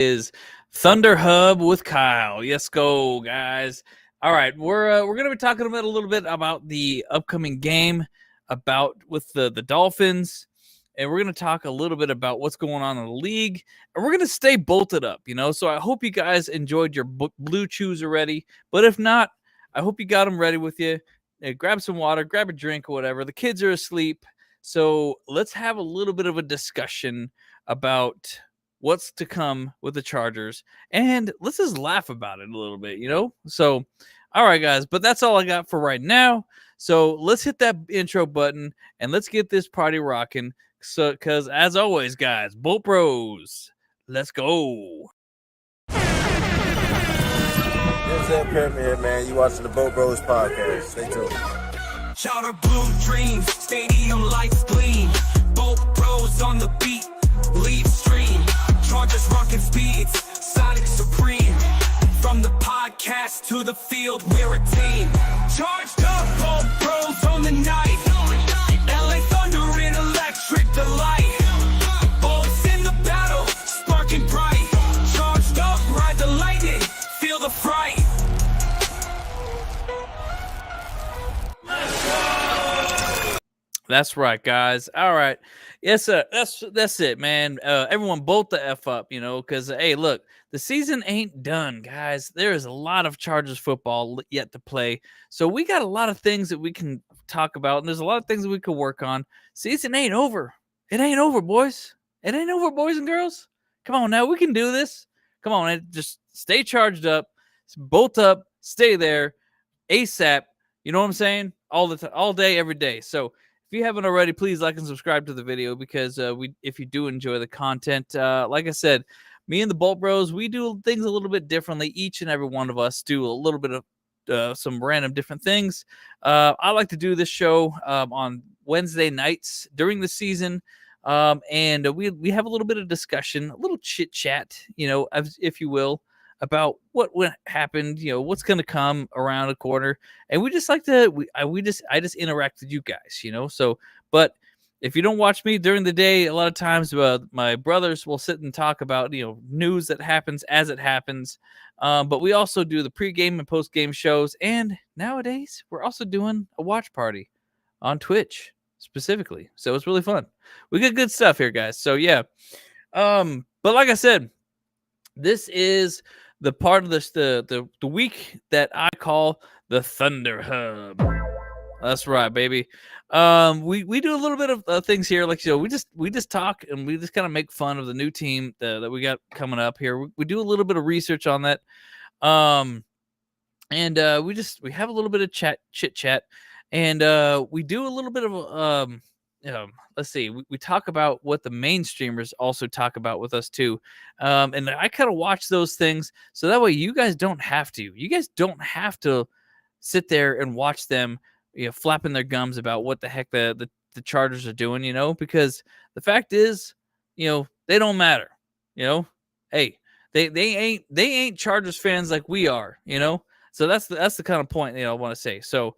is Thunderhub with Kyle. Yes, go guys. All right, we're gonna be talking about a little bit about the upcoming game with the Dolphins, and we're gonna talk a little bit about what's going on in the league, and we're gonna stay bolted up, So I hope you guys enjoyed your blue chews already, but if not, I hope you got them ready with you. Grab some water, grab a drink or whatever. The kids are asleep, so let's have a little bit of a discussion about what's to come with the Chargers, and let's just laugh about it a little bit, So, all right, guys, but that's all I got for right now. So let's hit that intro button and let's get this party rocking. So, because as always, guys, Bolt Bros, let's go. What's up, Premier, man? You watching the Boat Bros podcast. Stay tuned. Charter blue dreams, stadium lights gleam. Boat Bros on the beat, lead stream. Chargers rocking speeds, Sonic Supreme. From the podcast to the field, we're a team. Charged up, Boat Bros on the night. LA Thunder in electric delight. Bolts in the battle, sparking bright. Charged up, ride the lightning, feel the fright. That's right, guys. All right. Yes, sir. That's it, man. Everyone bolt the F up, because, hey, look, the season ain't done, guys. There is a lot of Chargers football yet to play. So we got a lot of things that we can talk about, and there's a lot of things that we can work on. Season ain't over. It ain't over, boys. It ain't over, boys and girls. Come on now. We can do this. Come on. Just stay charged up. Bolt up. Stay there. ASAP. You know what I'm saying? All the time, all day, every day. So if you haven't already, please like and subscribe to the video because if you do enjoy the content, like I said, me and the Bolt Bros, we do things a little bit differently. Each and every one of us do a little bit of some random different things. I like to do this show on Wednesday nights during the season, and we have a little bit of discussion, a little chit chat, if you will, about what happened, what's going to come around the corner. And we just like to, I just interact with you guys, So, but if you don't watch me during the day, a lot of times my brothers will sit and talk about, news that happens as it happens. But we also do the pregame and postgame shows. And nowadays we're also doing a watch party on Twitch specifically. So it's really fun. We got good stuff here, guys. So yeah. But like I said, this is the part of this the week that I call the Thunderhub. That's right, baby. We do a little bit of things here, like we just talk and we just kind of make fun of the new team that we got coming up here. We do a little bit of research on that, and we have a little bit of chit chat, and we do a little bit of let's see, we talk about what the mainstreamers also talk about with us too. And I kind of watch those things so that way you guys don't have to. You guys don't have to sit there and watch them, flapping their gums about what the heck the Chargers are doing, because the fact is, they don't matter. Hey, they ain't Chargers fans like we are, So that's the kind of point I want to say. So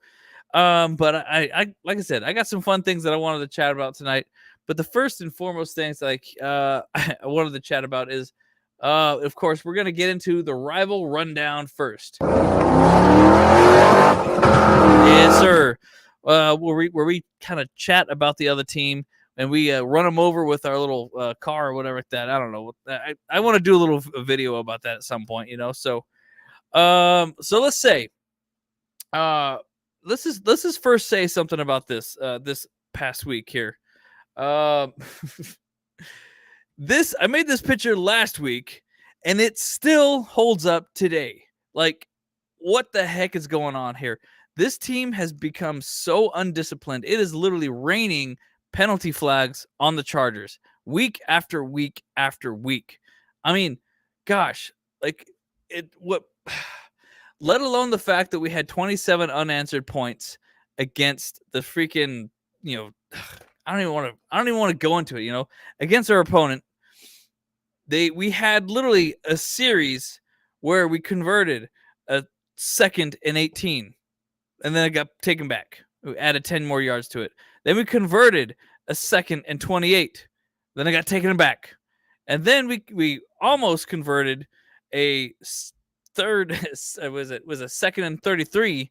but I like I said, I got some fun things that I wanted to chat about tonight. But the first and foremost things I wanted to chat about is, of course, we're gonna get into the rival rundown first. Yes, sir. Where we kind of chat about the other team and we run them over with our little car or whatever like that. I don't know. I want to do a little video about that at some point, So, so let's say, let's just first say something about this past week here. I made this picture last week and it still holds up today. Like, what the heck is going on here? This team has become so undisciplined. It is literally raining penalty flags on the Chargers week after week after week. I mean, gosh, like let alone the fact that we had 27 unanswered points against the freaking, I don't even want to go into it, against our opponent. We had literally a series where we converted a 2nd and 18, and then it got taken back. We added 10 more yards to it. Then we converted a 2nd and 28. Then it got taken back. And then we almost converted a third. Was a second and 33,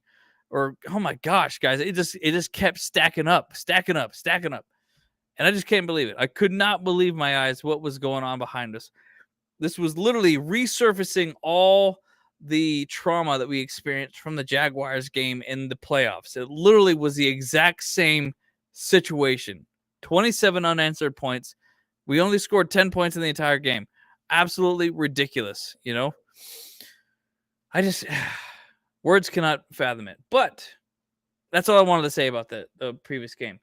or oh my gosh, guys, it just kept stacking up. And I just can't believe it. I could not believe my eyes what was going on behind us. This was literally resurfacing all the trauma that we experienced from the Jaguars game in the playoffs. It literally was the exact same situation. 27 unanswered points. We only scored 10 points in the entire game. Absolutely ridiculous, you know? I just, words cannot fathom it. But that's all I wanted to say about the previous game.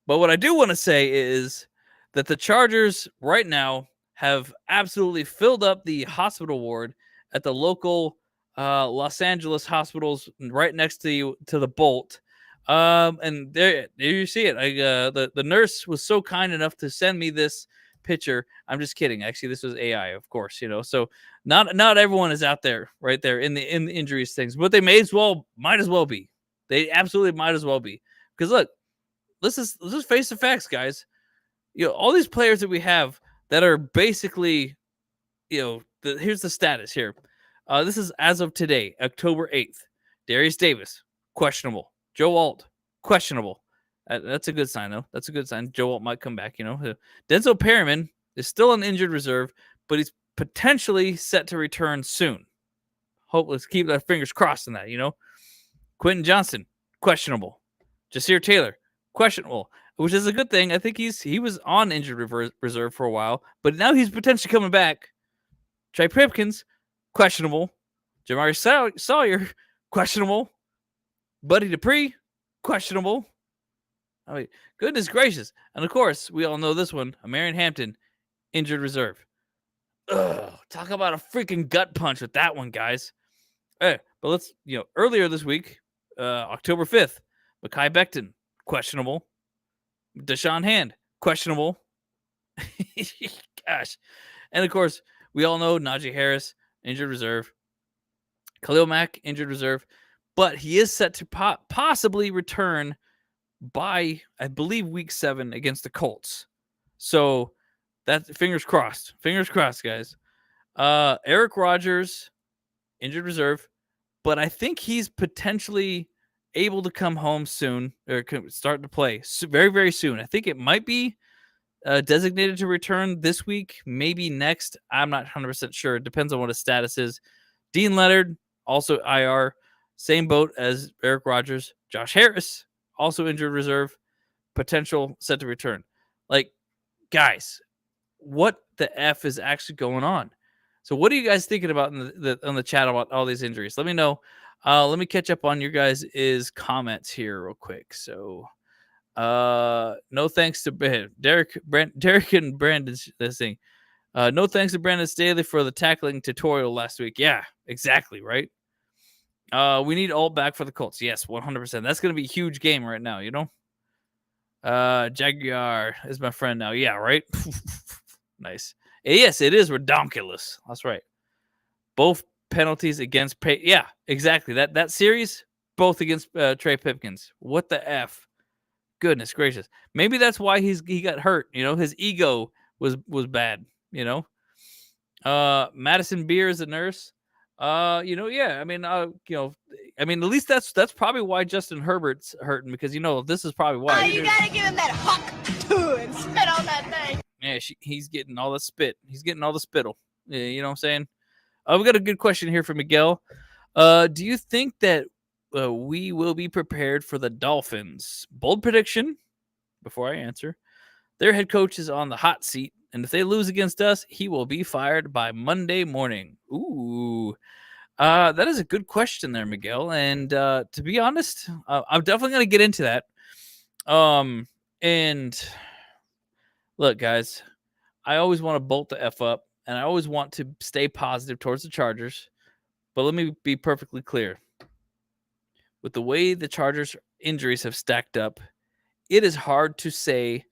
But what I do want to say is that the Chargers right now have absolutely filled up the hospital ward at the local Los Angeles hospitals right next to the Bolt. And there you see it. The nurse was so kind enough to send me this picture. I'm just kidding. Actually, this was AI, of course, you know. So not everyone is out there right there in the injuries things, but they might as well be. They absolutely might as well be. Because look, let's just face the facts, guys. You know, all these players that we have that are basically, you know, here's the status here. This is as of today, October 8th. Darius Davis, questionable. Joe Alt, questionable. That's a good sign, though. That's a good sign. Joe Alt might come back, you know. Denzel Perryman is still on injured reserve, but he's potentially set to return soon. Hope, let's keep our fingers crossed on that, you know. Quentin Johnson, questionable. Jasir Taylor, questionable, which is a good thing. I think he was on injured reserve for a while, but now he's potentially coming back. Trey Pipkins, questionable. Jamari Sawyer, questionable. Buddy Dupree, questionable. I mean, goodness gracious. And of course, we all know this one, Marion Hampton, injured reserve. Ugh, talk about a freaking gut punch with that one, guys. But let's, you know, earlier this week, October 5th, Mekhi Becton, questionable. Deshaun Hand, questionable. Gosh. And of course, we all know Najee Harris, injured reserve. Khalil Mack, injured reserve. But he is set to possibly return by, I believe, week 7 against the Colts. So, that's fingers crossed. Fingers crossed, guys. Eric Rodgers, injured reserve. But I think he's potentially able to come home soon or start to play very, very soon. I think it might be designated to return this week, maybe next. I'm not 100% sure. It depends on what his status is. Dean Leonard, also IR. Same boat as Eric Rodgers. Josh Harris, also injured reserve. Potential set to return. Like, guys, what the F is actually going on? So what are you guys thinking about on the chat about all these injuries? Let me know. Let me catch up on your guys' comments here real quick. So no thanks to Derek and Brandon's this thing. No thanks to Brandon Staley for the tackling tutorial last week. Yeah, exactly, right? We need Alt back for the Colts. Yes, 100%. That's going to be a huge game right now, you know? Jaguar is my friend now. Yeah, right? Nice. Yes, it is redonkulous. That's right. Both penalties against yeah, exactly. That series, both against Trey Pipkins. What the F? Goodness gracious. Maybe that's why he got hurt. You know, his ego was bad, you know? Madison Beer is a nurse. You know, yeah. I mean, you know, I mean, at least that's probably why Justin Herbert's hurting, because you know this is probably why. Oh, you gotta give him that huck too and spit on that thing. Yeah, he's getting all the spit. He's getting all the spittle. Yeah, you know what I'm saying? We got a good question here from Miguel. Do you think that we will be prepared for the Dolphins? Bold prediction. Before I answer, their head coach is on the hot seat, and if they lose against us, he will be fired by Monday morning. Ooh. That is a good question there, Miguel. And to be honest, I'm definitely going to get into that. And look, guys, I always want to bolt the F up, and I always want to stay positive towards the Chargers. But let me be perfectly clear. With the way the Chargers injuries have stacked up, it is hard to say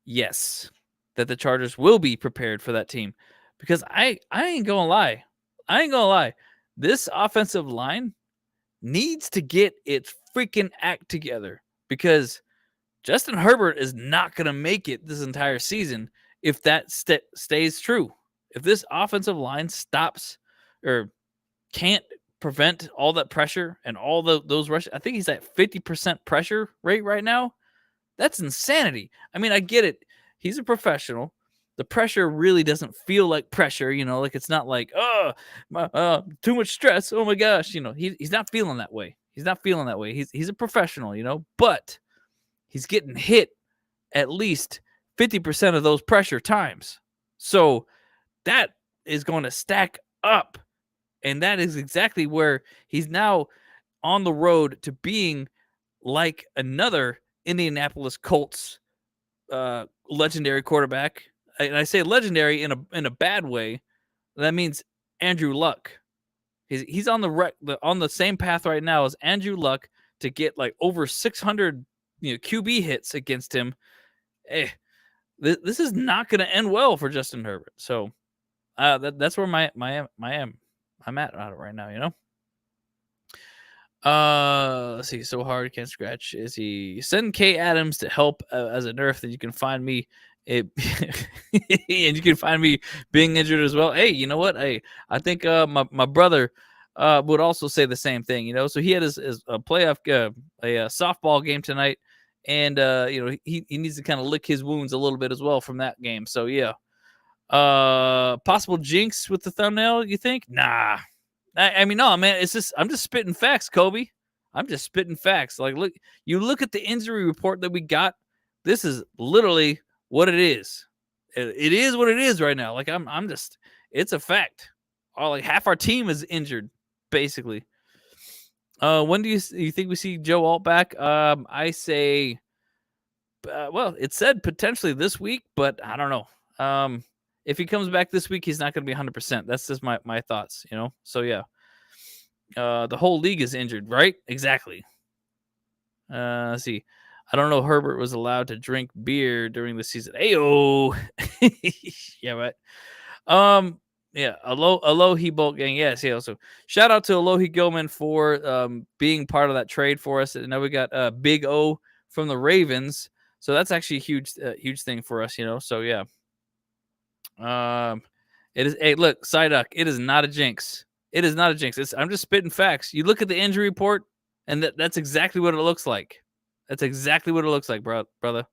yes, that the Chargers will be prepared for that team. Because I ain't going to lie. This offensive line needs to get its freaking act together, because Justin Herbert is not going to make it this entire season if that stays true. If this offensive line stops or can't prevent all that pressure and all those rushes, I think he's at 50% pressure rate right now. That's insanity. I mean, I get it. He's a professional. The pressure really doesn't feel like pressure, like it's not like, too much stress. Oh my gosh. He's not feeling that way. He's not feeling that way. He's a professional, but he's getting hit at least 50% of those pressure times. So that is going to stack up. And that is exactly where he's now on the road to being like another Indianapolis Colts legendary quarterback. And I say legendary in a bad way. That means Andrew Luck. He's on the same path right now as Andrew Luck to get like over 600 QB hits against him. Hey, this is not going to end well for Justin Herbert. So that's where I'm at right now. Let's see. So hard, can't scratch. Is he send K Adams to help as a nerf? Then you can find me. And you can find me being injured as well. Hey, you know what? I think my brother would also say the same thing. So he had his playoff a softball game tonight, and he needs to kind of lick his wounds a little bit as well from that game. So yeah. Possible jinx with the thumbnail, you think? Nah. I mean, no, man, I'm just spitting facts, Kobe. I'm just spitting facts. Like, look at the injury report that we got. This is literally what it is. It is what it is right now. Like, I'm just, it's a fact. Like half our team is injured, basically. When do you think we see Joe Alt back? I say, well, it said potentially this week, but I don't know. If he comes back this week, he's not going to be 100%. That's just my thoughts, So, yeah. The whole league is injured, right? Exactly. Let's see. I don't know. Herbert was allowed to drink beer during the season. Ayo. Yeah, right. Yeah. Alohi Bolt Gang. Yes. Yeah. Also, shout out to Alohi Gilman for being part of that trade for us. And now we got Big O from the Ravens. So that's actually a huge thing for us, So, yeah. It is. Hey, look, Psyduck. It is not a jinx. It is not a jinx. I'm just spitting facts. You look at the injury report, and that's exactly what it looks like. That's exactly what it looks like, brother.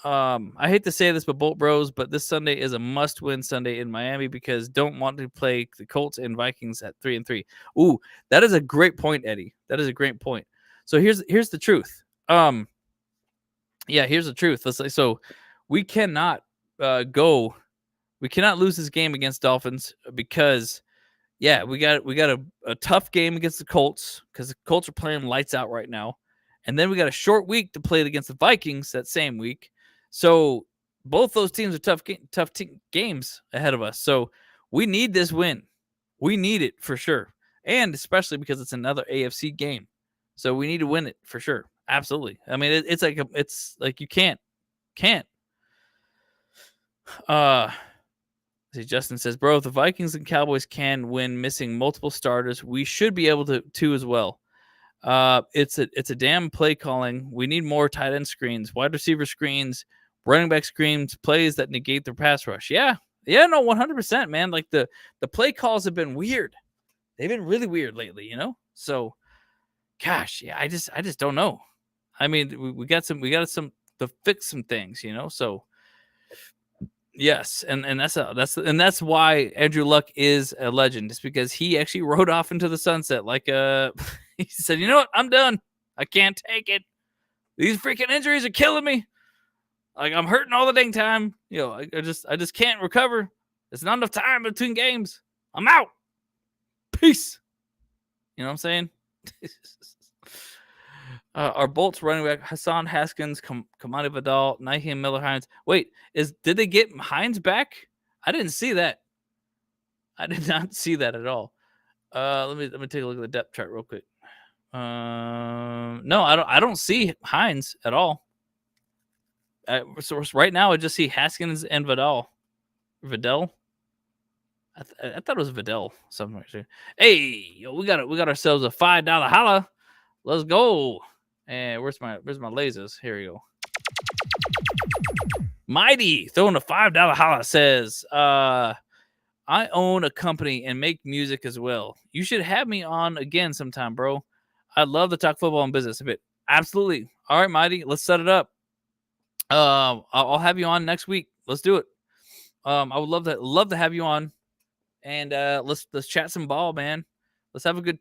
I hate to say this, but Bolt Bros, but this Sunday is a must-win Sunday in Miami because don't want to play the Colts and Vikings at 3-3. Ooh, that is a great point, Eddie. That is a great point. So here's the truth. Yeah, here's the truth. Let's say so. We cannot go. We cannot lose this game against Dolphins because, yeah, we got a tough game against the Colts because the Colts are playing lights out right now. And then we got a short week to play against the Vikings that same week. So both those teams are tough games ahead of us. So we need this win. We need it for sure. And especially because it's another AFC game. So we need to win it for sure. Absolutely. I mean, it's like you can't. See, Justin says, bro, if the Vikings and Cowboys can win missing multiple starters, we should be able to as well. It's a damn play calling. We need more tight end screens, wide receiver screens, running back screens, plays that negate their pass rush. Yeah, no, 100%, man. Like the play calls have been weird. They've been really weird lately, So, gosh, yeah, I just don't know. I mean, we got some to fix some things, So. Yes, and that's why Andrew Luck is a legend. It's because he actually rode off into the sunset like he said, you know what, I'm done. I can't take it. These freaking injuries are killing me. Like I'm hurting all the dang time. I just can't recover. There's not enough time between games. I'm out. Peace. You know what I'm saying? Our Bolts running back Hassan Haskins, Kamani Vidal, Naheem Miller-Hines. Wait, did they get Hines back? I didn't see that. I did not see that at all. Let me take a look at the depth chart real quick. No, I don't see Hines at all. So right now I just see Haskins and Vidal. I thought it was Vidal. Something like that. Hey, we got ourselves a $5 holla. Let's go. And where's my lasers? Here we go. Mighty throwing a $5 holla says, I own a company and make music as well. You should have me on again sometime, bro. I'd love to talk football and business a bit. Absolutely. All right, Mighty, let's set it up. I'll have you on next week. Let's do it. I would love to have you on, and let's chat some ball, man. Let's have a good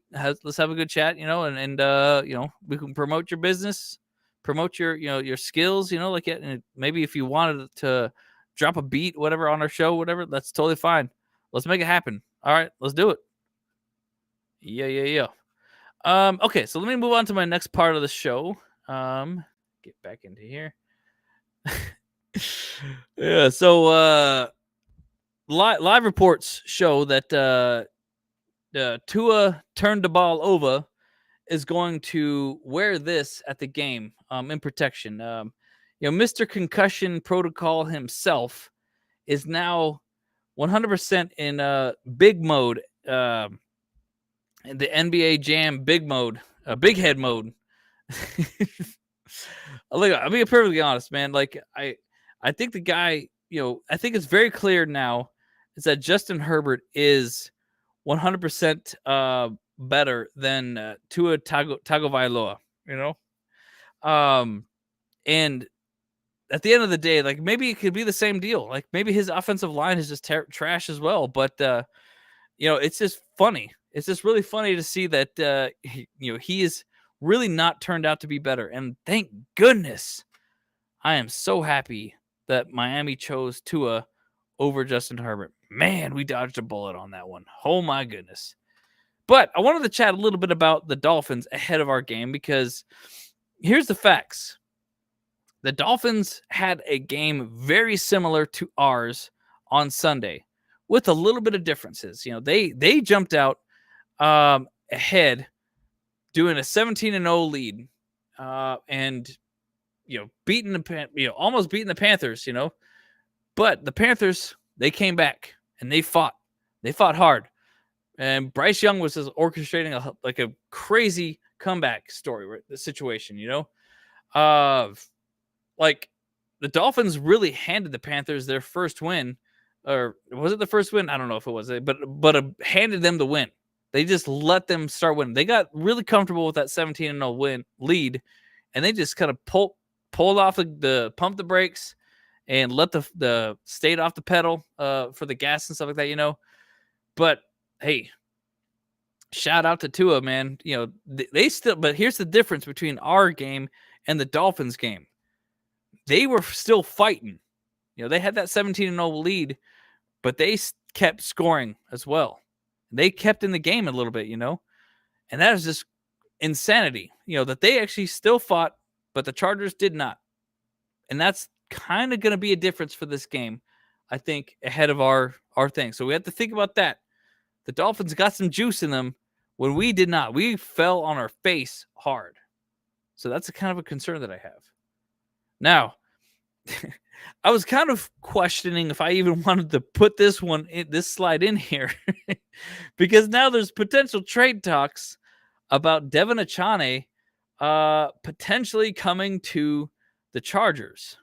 chat, and we can promote your business, promote your skills, like it, and maybe if you wanted to drop a beat, whatever, on our show, whatever, that's totally fine. Let's make it happen. All right, let's do it. Yeah. Okay, so let me move on to my next part of the show. Get back into here. Yeah, so live reports show that Tua turned the ball over is going to wear this at the game in protection. Mr. Concussion Protocol himself is now 100% in big mode, in the NBA Jam big mode, big head mode. Look, I'll be perfectly honest, man. Like I think the guy, I think it's very clear now is that Justin Herbert is 100% better than Tua Tagovailoa, and at the end of the day, like maybe it could be the same deal. Like maybe his offensive line is just trash as well. But it's just funny. It's just really funny to see that he is really not turned out to be better. And thank goodness, I am so happy that Miami chose Tua over Justin Herbert. Man, we dodged a bullet on that one. Oh my goodness. But I wanted to chat a little bit about the Dolphins ahead of our game, because here's the facts. The Dolphins had a game very similar to ours on Sunday with a little bit of differences. They jumped out ahead doing a 17-0 lead and almost beating the Panthers, but the Panthers, they came back and they fought hard. And Bryce Young was just orchestrating a crazy comeback story, the situation, like the Dolphins really handed the Panthers their first win, or was it the first win? I don't know if it was, but handed them the win. They just let them start winning. They got really comfortable with that 17-0 win lead, and they just kind of pulled off pumped the brakes and let the stayed off the pedal for the gas and stuff like that, But hey, shout out to Tua, man. They still, but here's the difference between our game and the Dolphins game. They were still fighting. They had that 17-0 lead, but they kept scoring as well. They kept in the game a little bit, and that is just insanity, that they actually still fought, but the Chargers did not. And that's kind of going to be a difference for this game, I think, ahead of our thing. So we have to think about that. The Dolphins got some juice in them when we did not. We fell on our face hard. So that's a kind of a concern that I have. Now, I was kind of questioning if I even wanted to put this slide in here because now there's potential trade talks about Devin Achane potentially coming to the Chargers.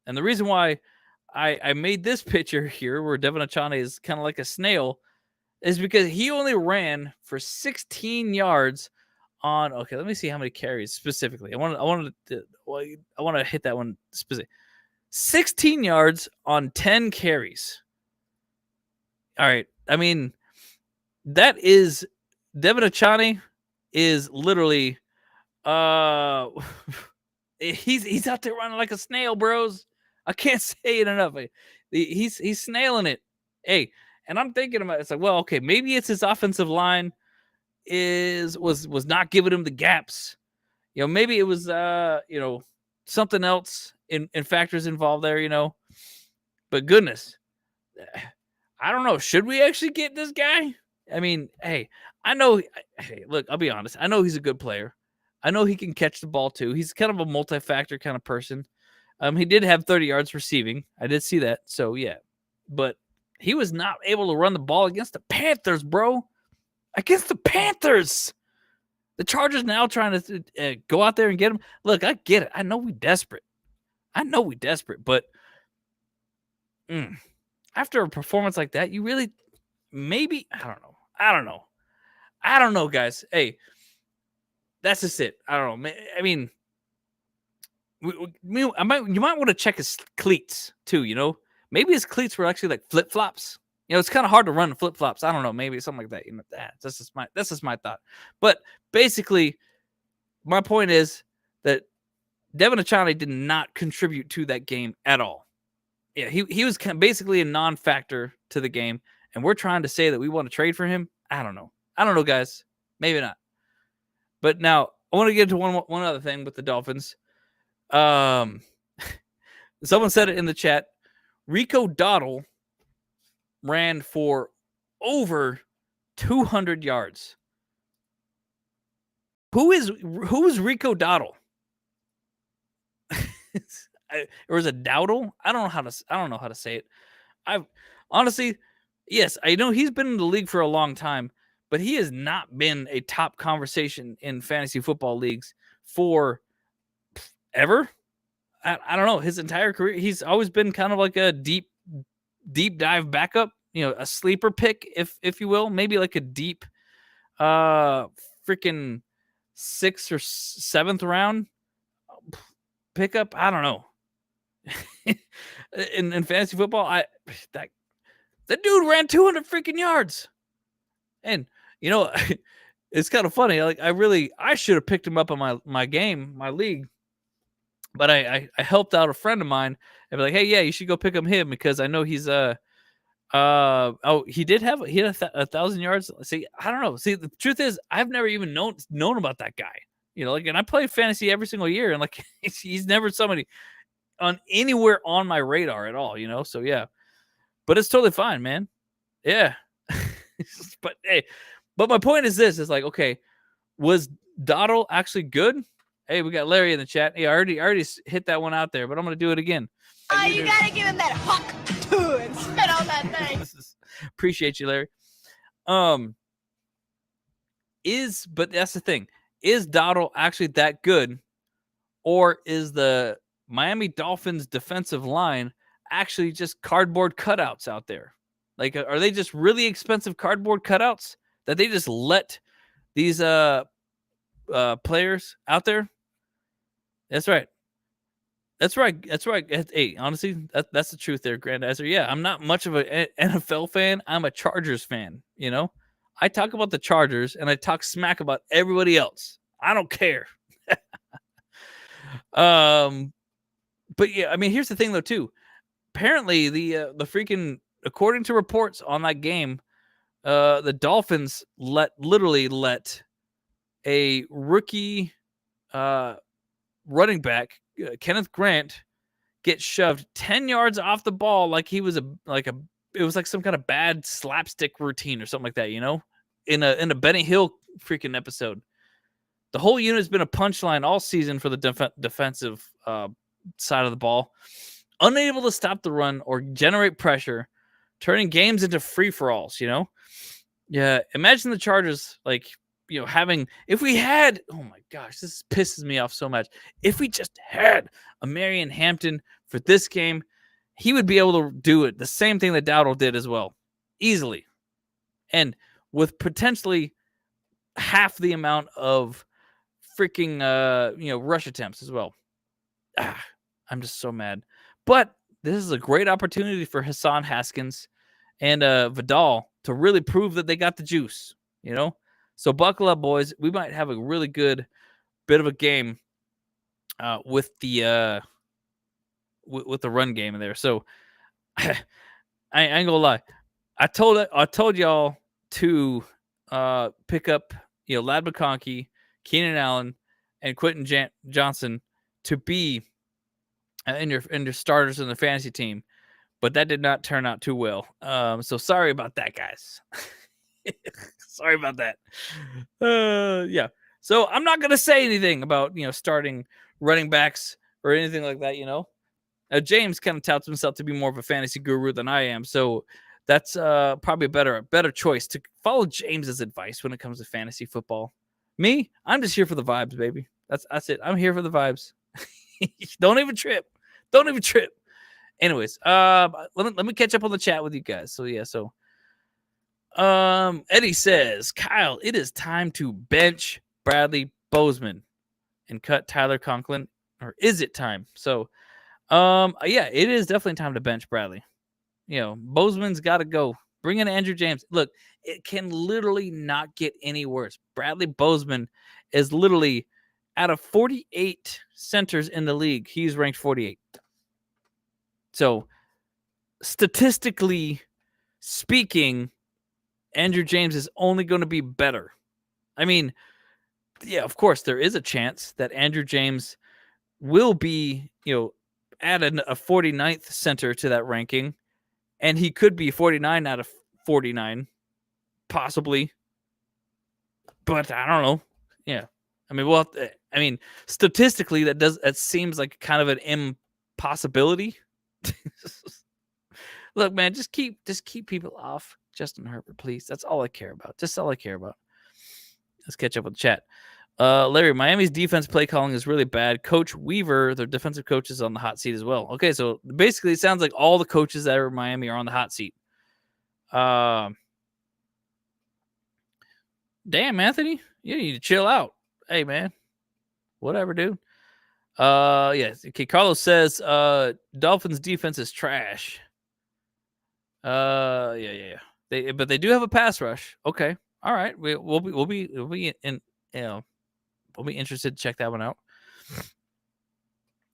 And the reason why I made this picture here where Devin Achane is kind of like a snail is because he only ran for 16 yards on, okay, let me see how many carries specifically. I want to hit that one specific. 16 yards on 10 carries. All right. I mean, that is Devin Achane is literally he's out there running like a snail, bros. I can't say it enough. He's snailing it. Hey, and I'm thinking about it's like, well, okay, maybe it's his offensive line was not giving him the gaps. Maybe it was something else in factors involved there, But goodness, I don't know. Should we actually get this guy? I mean, hey, I know. Hey, look, I'll be honest. I know he's a good player. I know he can catch the ball too. He's kind of a multi-factor kind of person. He did have 30 yards receiving. I did see that. So yeah, but he was not able to run the ball against the Panthers, bro. Against the Panthers. The Chargers now trying to go out there and get him. Look, I get it. I know we desperate. But after a performance like that, you really maybe I don't know, guys. Hey, that's just it. I don't know. I mean, you might want to check his cleats too. You know, maybe his cleats were actually like flip flops. You know, it's kind of hard to run flip flops. I don't know, maybe something like that. You know, that's just my thought. But basically, my point is that Devin Achane did not contribute to that game at all. Yeah, he was basically a non-factor to the game, and we're trying to say that we want to trade for him. I don't know, guys. Maybe not. But now I want to get into one other thing with the Dolphins. Someone said it in the chat. Rico Dowdle ran for over 200 yards. Who is Rico Dowdle? Or is it Dowdle? I don't know how to say it. I've honestly, yes, I know he's been in the league for a long time, but he has not been a top conversation in fantasy football leagues for ever. I don't know, his entire career. He's always been kind of like a deep dive backup, you know, a sleeper pick, if you will, maybe like a deep freaking 6th or 7th round pickup. I don't know. in fantasy football, that dude ran 200 freaking yards. And you know, it's kind of funny. Like I should have picked him up on my league. But I helped out a friend of mine and be like, hey, yeah, you should go pick up him because I know he's he had 1,000 yards. See, I don't know. See, the truth is, I've never even known about that guy. You know, like, and I play fantasy every single year, and like he's never somebody on anywhere on my radar at all. You know, so yeah, but it's totally fine, man. Yeah, but hey, but my point is this: is like, okay, was Dowdle actually good? Hey, we got Larry in the chat. Hey, I already hit that one out there, but I'm going to do it again. You got to give him that huck too and spit on that thing. Appreciate you, Larry. But that's the thing. Is Dowdle actually that good? Or is the Miami Dolphins defensive line actually just cardboard cutouts out there? Like, are they just really expensive cardboard cutouts that they just let these players out there? That's right. Hey, honestly, that's the truth there, Grandizer. Yeah, I'm not much of an NFL fan. I'm a Chargers fan, you know? I talk about the Chargers, and I talk smack about everybody else. I don't care. But yeah, I mean, here's the thing, though, too. Apparently, the freaking, according to reports on that game, the Dolphins literally let a rookie running back, Kenneth Grant, get shoved 10 yards off the ball like he was it was like some kind of bad slapstick routine or something like that, you know, in a Benny Hill freaking episode. The whole unit's been a punchline all season for the defensive side of the ball, unable to stop the run or generate pressure, turning games into free-for-alls, you know? Yeah, imagine the Chargers, like, you know, if we had, oh my gosh, this pisses me off so much. If we just had a Marion Hampton for this game, he would be able to do it. The same thing that Dowdle did as well, easily. And with potentially half the amount of freaking, rush attempts as well. I'm just so mad. But this is a great opportunity for Hassan Haskins and Vidal to really prove that they got the juice, you know? So buckle up, boys. We might have a really good bit of a game with the run game in there. So I ain't gonna lie. I told y'all to pick up, you know, Lad McConkey, Keenan Allen, and Quentin Johnson to be in your starters in the fantasy team, but that did not turn out too well. So sorry about that, guys. Sorry about that. Yeah. So I'm not going to say anything about, you know, starting running backs or anything like that, you know. James kind of touts himself to be more of a fantasy guru than I am. So that's probably a better choice to follow James's advice when it comes to fantasy football. Me, I'm just here for the vibes, baby. That's it. I'm here for the vibes. Don't even trip. Anyways, let me catch up on the chat with you guys. So yeah, Eddie says, Kyle, it is time to bench Bradley Bozeman and cut Tyler Conklin, or is it time? So, yeah, it is definitely time to bench Bradley. Bozeman's got to go. Bring in Andrew James. Look, it can literally not get any worse. Bradley Bozeman is literally out of 48 centers in the league, he's ranked 48. So, statistically speaking, Andrew James is only going to be better. I mean, yeah, of course, there is a chance that Andrew James will be, add a 49th center to that ranking, and he could be 49 out of 49, possibly. But I don't know. Yeah. I mean, statistically, that seems like kind of an impossibility. Look, man, just keep people off Justin Herbert, please. That's all I care about. Just all I care about. Let's catch up with the chat. Larry, Miami's defense play calling is really bad. Coach Weaver, their defensive coach, is on the hot seat as well. Okay, so basically, it sounds like all the coaches that are in Miami are on the hot seat. Damn, Anthony, you need to chill out. Hey, man, whatever, dude. Yes. Okay, Carlos says Dolphins defense is trash. Yeah. But they do have a pass rush. Okay, all right. We'll be interested to check that one out.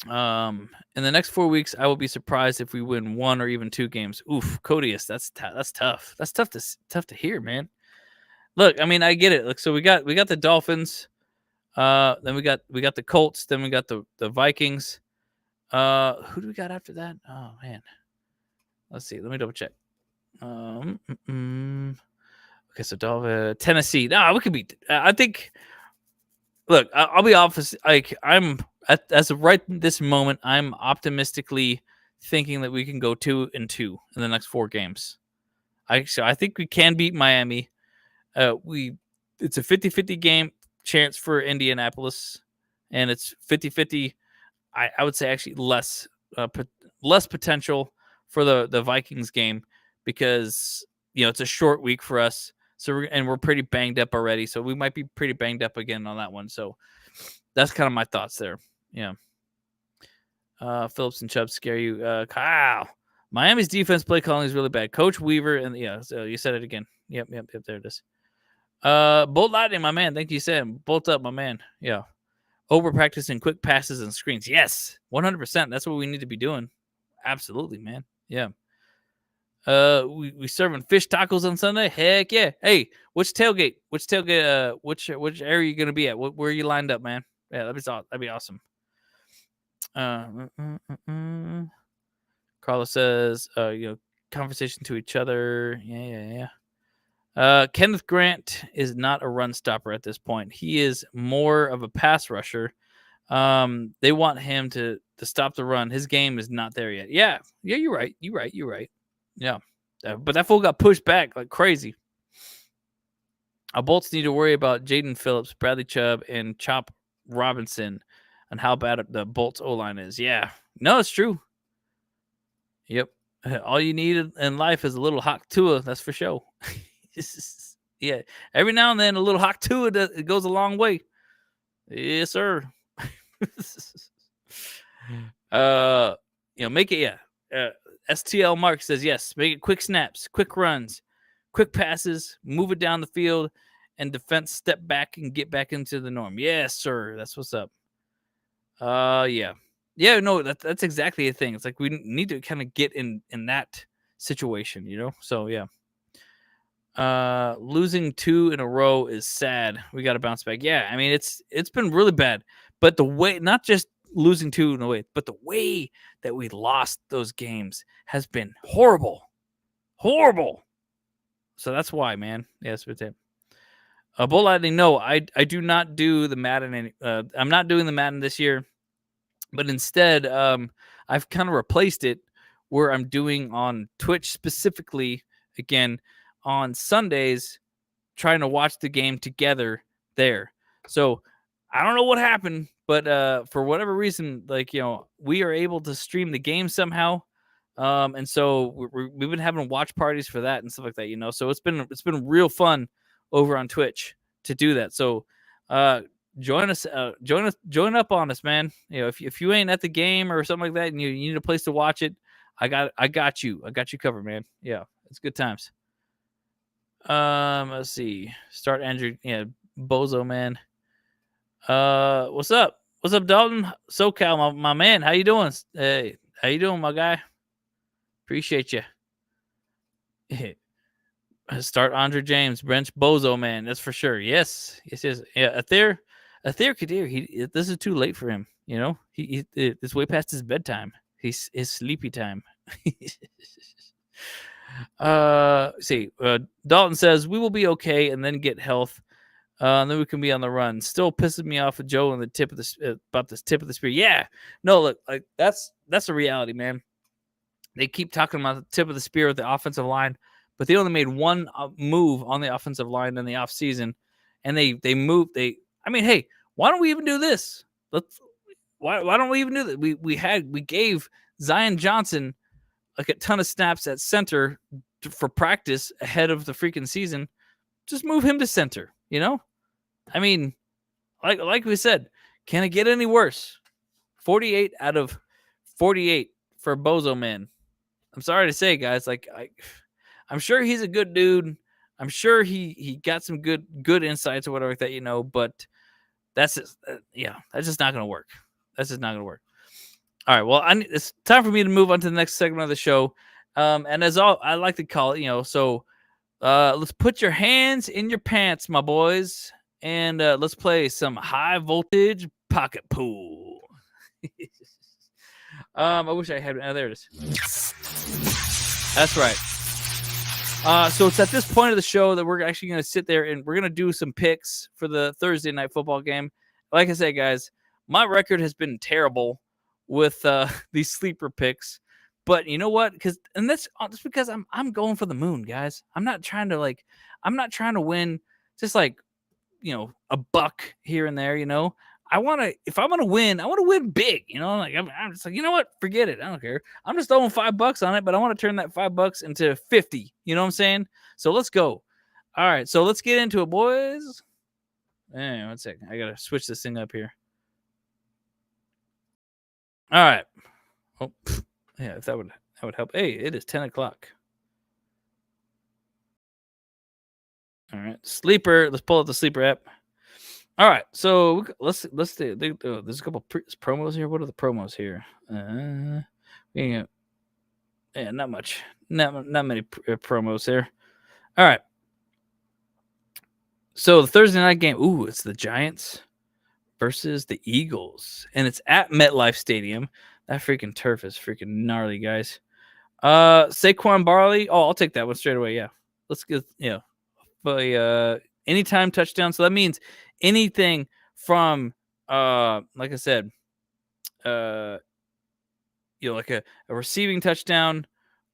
In the next 4 weeks, I will be surprised if we win 1 or even 2 games. Oof, Codius, that's tough. That's tough to hear, man. Look, I mean, I get it. Look, so we got the Dolphins. Then we got the Colts. Then we got the Vikings. Who do we got after that? Oh man, let's see. Let me double check. Okay, so Tennessee. No, we could beat. I think. Look, I'll be honest. Like I'm as of right this moment, I'm optimistically thinking that we can go 2-2 in the next 4 games. I think we can beat Miami. It's a 50-50 game chance for Indianapolis, and it's 50-50. I would say actually less potential for the Vikings game because it's a short week for us. So we're pretty banged up already. So we might be pretty banged up again on that one. So that's kind of my thoughts there. Yeah. Phillips and Chubb scare you. Kyle, Miami's defense play calling is really bad. Coach Weaver and so you said it again. Yep. There it is. Bolt Lightning, my man. Thank you, Sam. Bolt up, my man. Yeah. Over practicing quick passes and screens. Yes, 100%. That's what we need to be doing. Absolutely, man. Yeah. We serving fish tacos on Sunday. Heck yeah. Hey, which tailgate? Which area are you gonna be at? Where are you lined up, man? Yeah, that'd be awesome. Carlos says, conversation to each other. Yeah. Kenneth Grant is not a run stopper at this point. He is more of a pass rusher. They want him to stop the run. His game is not there yet. Yeah, you're right. Yeah, but that fool got pushed back like crazy. Our Bolts need to worry about Jaden Phillips, Bradley Chubb, and Chop Robinson and how bad the Bolts O-line is. Yeah, no, it's true. Yep. All you need in life is a little hot Tua. That's for sure. Yeah, every now and then a little hot Tua it goes a long way. Yes, sir. Make it. Yeah. STL Mark says yes. Make it quick snaps, quick runs, quick passes, move it down the field, and defense step back and get back into the norm. Yes, sir. That's what's up. Yeah. No, that's exactly the thing. It's like we need to kind of get in that situation, So yeah. Losing 2 in a row is sad. We got to bounce back. Yeah, I mean it's been really bad, but the way, not just losing 2 in a way, but the way that we lost those games has been horrible. So that's why, man. Yes, it's it. Bull Lightning, no, I do not do the Madden. I'm not doing the Madden this year, but instead, I've kind of replaced it where I'm doing on Twitch specifically again on Sundays, trying to watch the game together there. So I don't know what happened, but for whatever reason, we are able to stream the game somehow. And so we've been having watch parties for that and stuff like that, you know. So it's been real fun over on Twitch to do that. So join up on us, man. You know, if you ain't at the game or something like that and you need a place to watch it, I got you covered, man. Yeah, it's good times. Let's see. Start Andrew, yeah, Bozo, man. What's up? What's up, Dalton? SoCal, my man. How you doing? Hey, how you doing, my guy? Appreciate you. Start Andre James, bench Bozo, man. That's for sure. Yes. Yeah, Ather Kadir. This is too late for him. You know, it's way past his bedtime. His sleepy time. Dalton says we will be okay and then get health. And then we can be on the run. Still pisses me off with Joe and the tip of the about this tip of the spear. Yeah, no, look, like that's a reality, man. They keep talking about the tip of the spear with the offensive line, but they only made one move on the offensive line in the offseason, and they moved. I mean, hey, why don't we even do this? Why don't we even do that? We gave Zion Johnson like a ton of snaps at center for practice ahead of the freaking season. Just move him to center, you know? I mean, like we said, can it get any worse? 48 out of 48 for Bozo Man. I'm sorry to say, guys, like I'm sure he's a good dude. I'm sure he got some good insights or whatever like that, you know, but that's just, that's just not going to work. That's just not going to work. All right, well, it's time for me to move on to the next segment of the show. And as I like to call it, you know, so let's put your hands in your pants, my boys, and let's play some high voltage pocket pool. I wish I had. Oh, there it is. That's right. So it's at this point of the show that we're actually going to sit there and we're going to do some picks for the Thursday night football game. Like I said, guys, my record has been terrible with these sleeper picks. But you know what? That's because I'm going for the moon, guys. I'm not trying to win just like, you know, a buck here and there, you know. If I'm gonna win, I want to win big, you know. Like I'm just like, you know what? Forget it. I don't care. I'm just throwing $5 on it, but I want to turn that $5 into 50. You know what I'm saying? So let's go. All right, so let's get into it, boys. Hey, 1 second. I gotta switch this thing up here. All right. Oh, yeah, if that would help. Hey, it is 10 o'clock. All right, sleeper. Let's pull up the sleeper app. All right, so let's do. There's a couple promos here. What are the promos here? Yeah, not much. Not many promos here. All right. So the Thursday night game. Ooh, it's the Giants versus the Eagles, and it's at MetLife Stadium. That freaking turf is freaking gnarly, guys. Saquon Barkley. Oh, I'll take that one straight away. Yeah, let's get anytime touchdown. So that means anything from like I said, like a receiving touchdown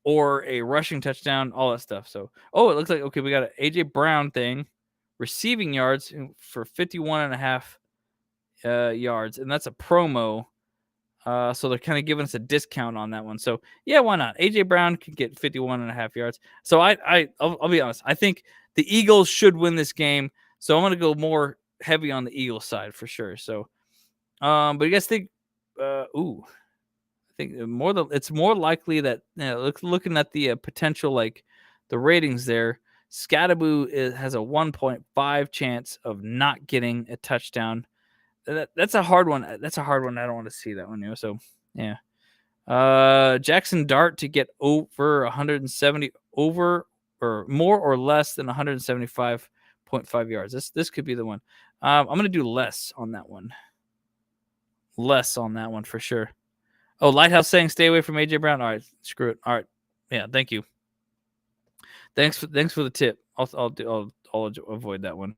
or a rushing touchdown, all that stuff. So it looks like we got an AJ Brown thing, receiving yards for 51.5 yards, and that's a promo. So they're kind of giving us a discount on that one. So yeah, why not? AJ Brown can get 51.5 yards. So I'll be honest. I think the Eagles should win this game. So I'm going to go more heavy on the Eagles side for sure. So, but you guys think, I think it's more likely that, looking at the potential, like the ratings there, Scatterboo has a 1.5 chance of not getting a touchdown. That's a hard one. That's a hard one. I don't want to see that one, you know. So yeah. Jackson Dart to get over 170 or more or less than 175.5 yards. This could be the one. I'm gonna do less on that one. Less on that one for sure. Oh, Lighthouse saying stay away from AJ Brown. All right, screw it. All right, yeah, thank you. Thanks for the tip. I'll avoid that one.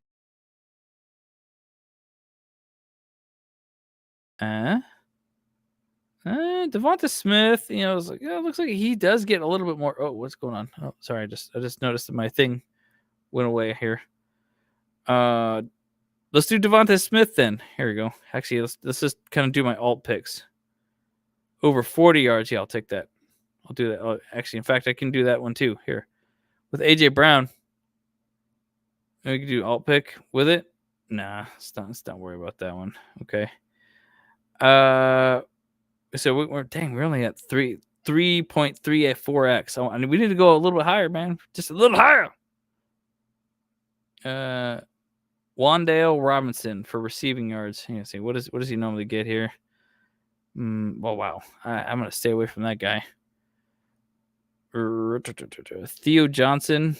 Devonta Smith, looks like he does get a little bit more. Oh, what's going on? Oh, sorry, I just noticed that my thing went away here. Let's do Devonta Smith then. Here we go. Actually, let's just kind of do my alt picks. Over 40 yards, yeah, I'll take that. I'll do that. Oh, actually, in fact, I can do that one too. Here. With AJ Brown. We can do alt pick with it. Nah, let's not worry about that one. Okay. So we're only at 3.3 at 4x. Oh, and we need to go a little bit higher, man. Just a little higher. Wandale Robinson for receiving yards. Let's see, what does he normally get here? Oh wow. I'm gonna stay away from that guy. Theo Johnson.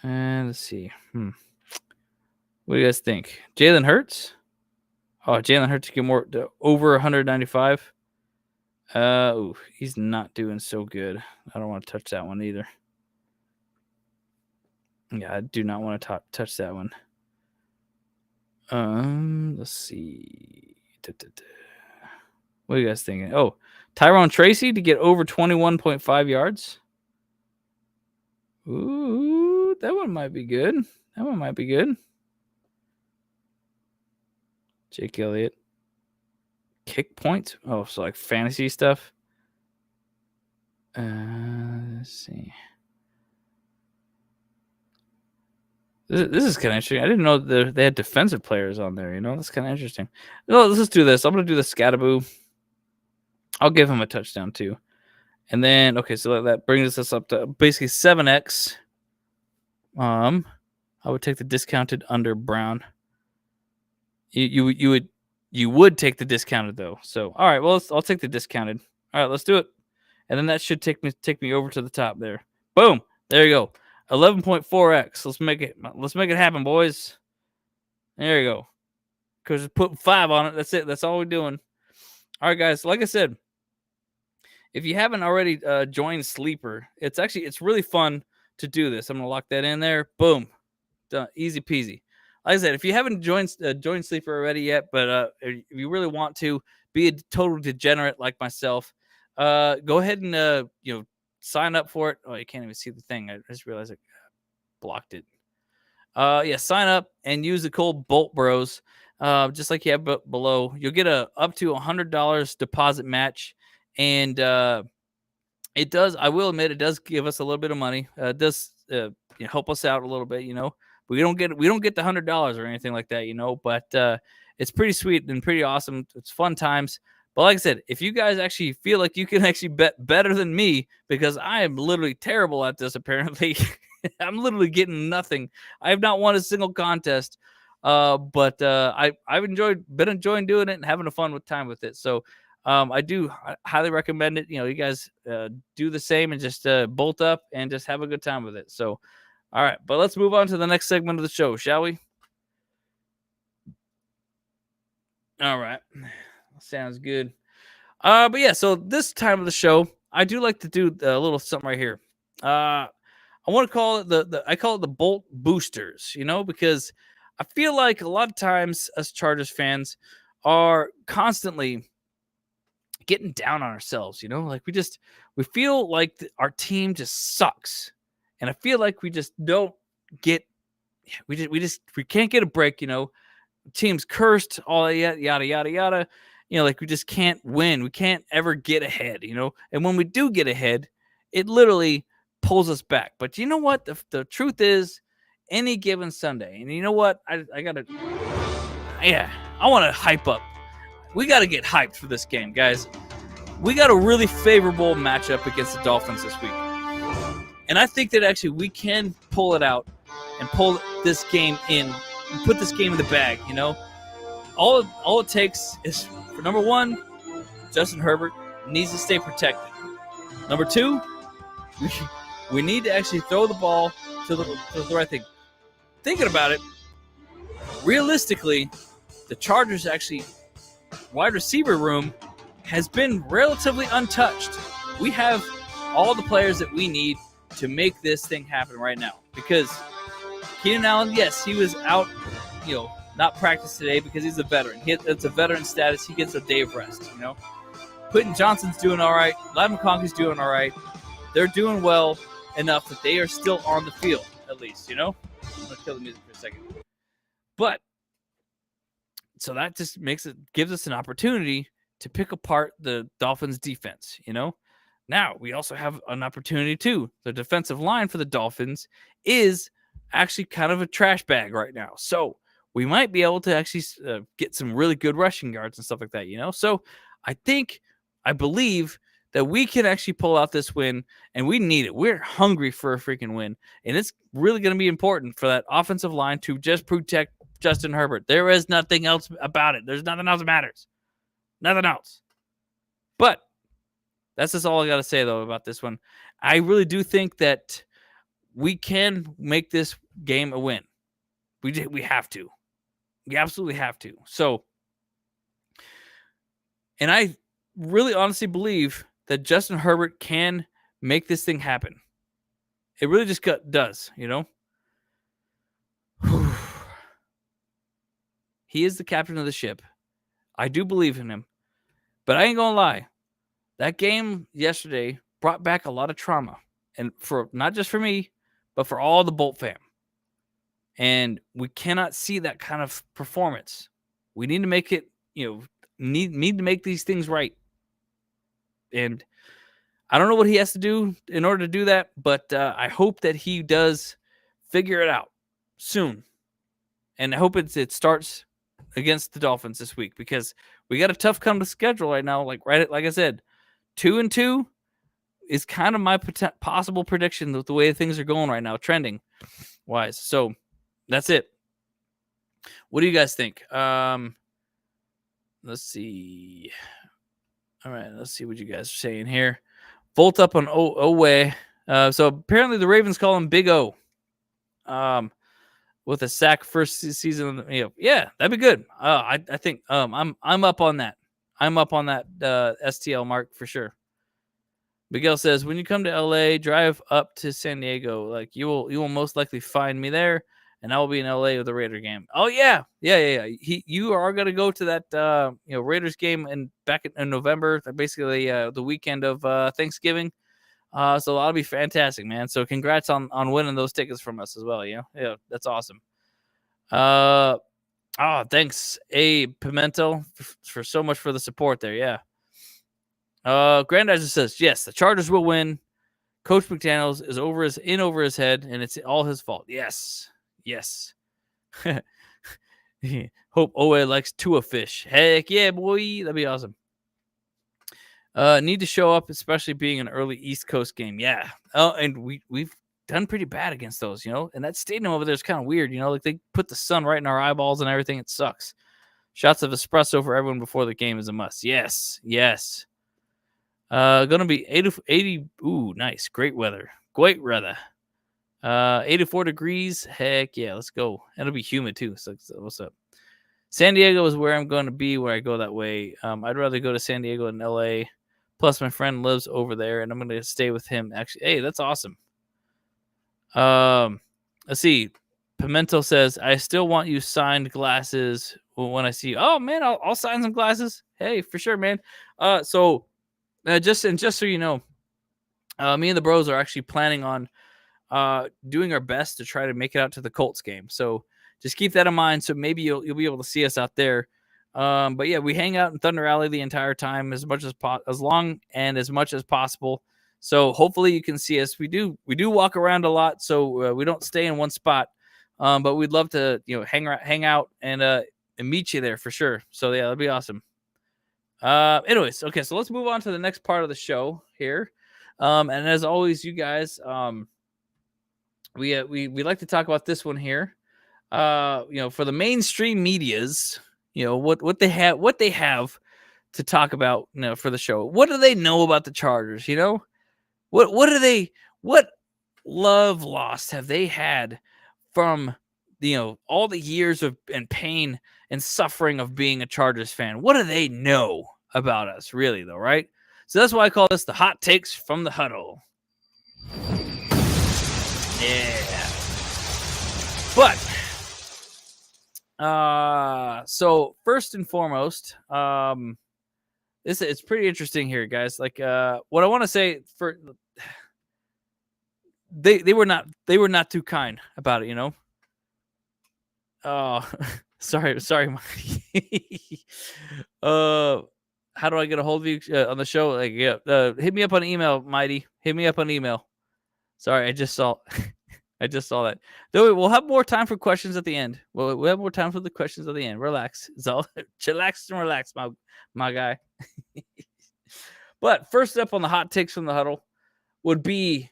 And let's see. What do you guys think? Jalen Hurts? Oh, Jalen Hurts to get more over 195. He's not doing so good. I don't want to touch that one either. Yeah, I do not want to touch that one. Let's see. What are you guys thinking? Oh, Tyrone Tracy to get over 21.5 yards. Ooh, that one might be good. Jake Elliott. Kick points? Oh, so like fantasy stuff. Let's see. This is kind of interesting. I didn't know they had defensive players on there. That's kind of interesting. No, let's just do this. I'm going to do the Scattaboo. I'll give him a touchdown too. And then, okay, so that brings us up to basically 7x. I would take the discounted under Brown. You would take the discounted though. So, all right, well, I'll take the discounted. All right, let's do it. And then that should take me over to the top there. Boom. There you go. 11.4x. Let's make it happen, boys. There you go. Because just put 5 on it. That's it. That's all we're doing. All right, guys. Like I said, if you haven't already joined Sleeper, it's really fun to do this. I'm gonna lock that in there. Boom. Done. Easy peasy. Like I said, if you haven't joined Sleeper already yet, but if you really want to be a total degenerate like myself, go ahead and sign up for it. Oh, you can't even see the thing. I just realized I blocked it. Sign up and use the code Bolt Bros, just like you have below. You'll get up to $100 deposit match, and it does. I will admit, it does give us a little bit of money. It does help us out a little bit. We don't get the $100 or anything like that. But it's pretty sweet and pretty awesome. It's fun times. But like I said, if you guys actually feel like you can actually bet better than me, because I am literally terrible at this, apparently. I'm literally getting nothing. I have not won a single contest. But I've been enjoying doing it and having a fun time with it. So I highly recommend it. You guys do the same and just bolt up and just have a good time with it. So, all right, but let's move on to the next segment of the show, shall we? All right. Sounds good. But yeah, so this time of the show, I do like to do a little something right here. I want to call it I call it the Bolt Boosters, because I feel like a lot of times us Chargers fans are constantly getting down on ourselves, like we feel like our team just sucks. And I feel like we just don't get, we can't get a break, team's cursed, all that, yada, yada, yada. Like we just can't win. We can't ever get ahead, and when we do get ahead, it literally pulls us back. But you know what? The truth is, any given Sunday, and you know what? I want to hype up. We got to get hyped for this game, guys. We got a really favorable matchup against the Dolphins this week. And I think that actually we can pull it out and pull this game in and put this game in the bag, All it takes is, for number one, Justin Herbert needs to stay protected. Number two, we need to actually throw the ball to the right thing. Thinking about it, realistically, the Chargers actually wide receiver room has been relatively untouched. We have all the players that we need to make this thing happen right now. Because Keenan Allen, yes, he was out, not practice today because he's a veteran. It's a veteran status. He gets a day of rest, Quentin Johnson's doing all right. Ladd McConkey's doing all right. They're doing well enough that they are still on the field, at least, I'm going to kill the music for a second. But, so that just gives us an opportunity to pick apart the Dolphins defense, Now, we also have an opportunity too. The defensive line for the Dolphins is actually kind of a trash bag right now. So we might be able to actually get some really good rushing yards and stuff like that, So I believe that we can actually pull out this win, and we need it. We're hungry for a freaking win, and it's really going to be important for that offensive line to just protect Justin Herbert. There is nothing else about it. There's nothing else that matters. Nothing else. But that's just all I got to say, though, about this one. I really do think that we can make this game a win. We have to. We absolutely have to. So, and I really honestly believe that Justin Herbert can make this thing happen. It really just does, He is the captain of the ship. I do believe in him. But I ain't going to lie. That game yesterday brought back a lot of trauma. And for not just for me, but for all the Bolt fam. And we cannot see that kind of performance. We need to make it, need to make these things right. And I don't know what he has to do in order to do that, but I hope that he does figure it out soon. And I hope it starts against the Dolphins this week, because we got a tough come to schedule right now. Like I said, 2-2 is kind of my possible prediction with the way things are going right now, trending wise. So that's it. What do you guys think? Let's see. All right, let's see what you guys are saying here. Volt up on Owe. So apparently the Ravens call him Big O. With a sack first season, yeah, that'd be good. I think I'm up on that. I'm up on that STL mark for sure. Miguel says, when you come to LA, drive up to San Diego. Like you will most likely find me there, and I will be in LA with the Raider game. Oh yeah. You are gonna go to that Raiders game back in November, basically the weekend of Thanksgiving. So that'll be fantastic, man. So congrats on winning those tickets from us as well. Yeah, that's awesome. Thanks, Pimento, for so much for the support there. Yeah. Grandizer says, yes, the Chargers will win. Coach McDaniels is over his head, and it's all his fault. Yes. Hope Owe likes Tua fish. Heck yeah, boy. That'd be awesome. Need to show up, especially being an early East Coast game. Yeah. Oh, and we've done pretty bad against those, And that stadium over there is kind of weird, Like they put the sun right in our eyeballs and everything. It sucks. Shots of espresso for everyone before the game is a must. Yes. Gonna be 80. Ooh, nice. Great weather. 84 degrees. Heck yeah, let's go. It'll be humid too. So what's up? San Diego is where I'm going to be where I go that way. I'd rather go to San Diego than LA. Plus, my friend lives over there, and I'm going to stay with him. Actually, hey, that's awesome. Let's see. Pimento says, I still want you signed glasses when I see you. Oh, man, I'll sign some glasses. Hey, for sure, man. So just so you know, me and the bros are actually planning on doing our best to try to make it out to the Colts game. So just keep that in mind. So maybe you'll be able to see us out there. But yeah, we hang out in Thunder Alley the entire time, as long and as much as possible. So hopefully you can see us. We do walk around a lot, so we don't stay in one spot. But we'd love to hang out and meet you there for sure. So yeah, that'd be awesome. Anyways, okay, so let's move on to the next part of the show here. And as always, you guys, we like to talk about this one here. For the mainstream medias, what they have to talk about, for the show. What do they know about the Chargers? What love lost have they had from all the years of and pain and suffering of being a Chargers fan? What do they know about us, really, though, right? So that's why I call this the hot takes from the huddle. Yeah. But so first and foremost, it's pretty interesting here, guys. Like what I want to say, for they were not too kind about it, Oh, sorry. how do I get a hold of you on the show? Like, yeah, hit me up on email, Mighty. Hit me up on email. Sorry, I just saw that. Though we'll have more time for questions at the end. We'll have more time for the questions at the end. Relax. It's all chillax and relax, my guy. But first up on the hot takes from the huddle would be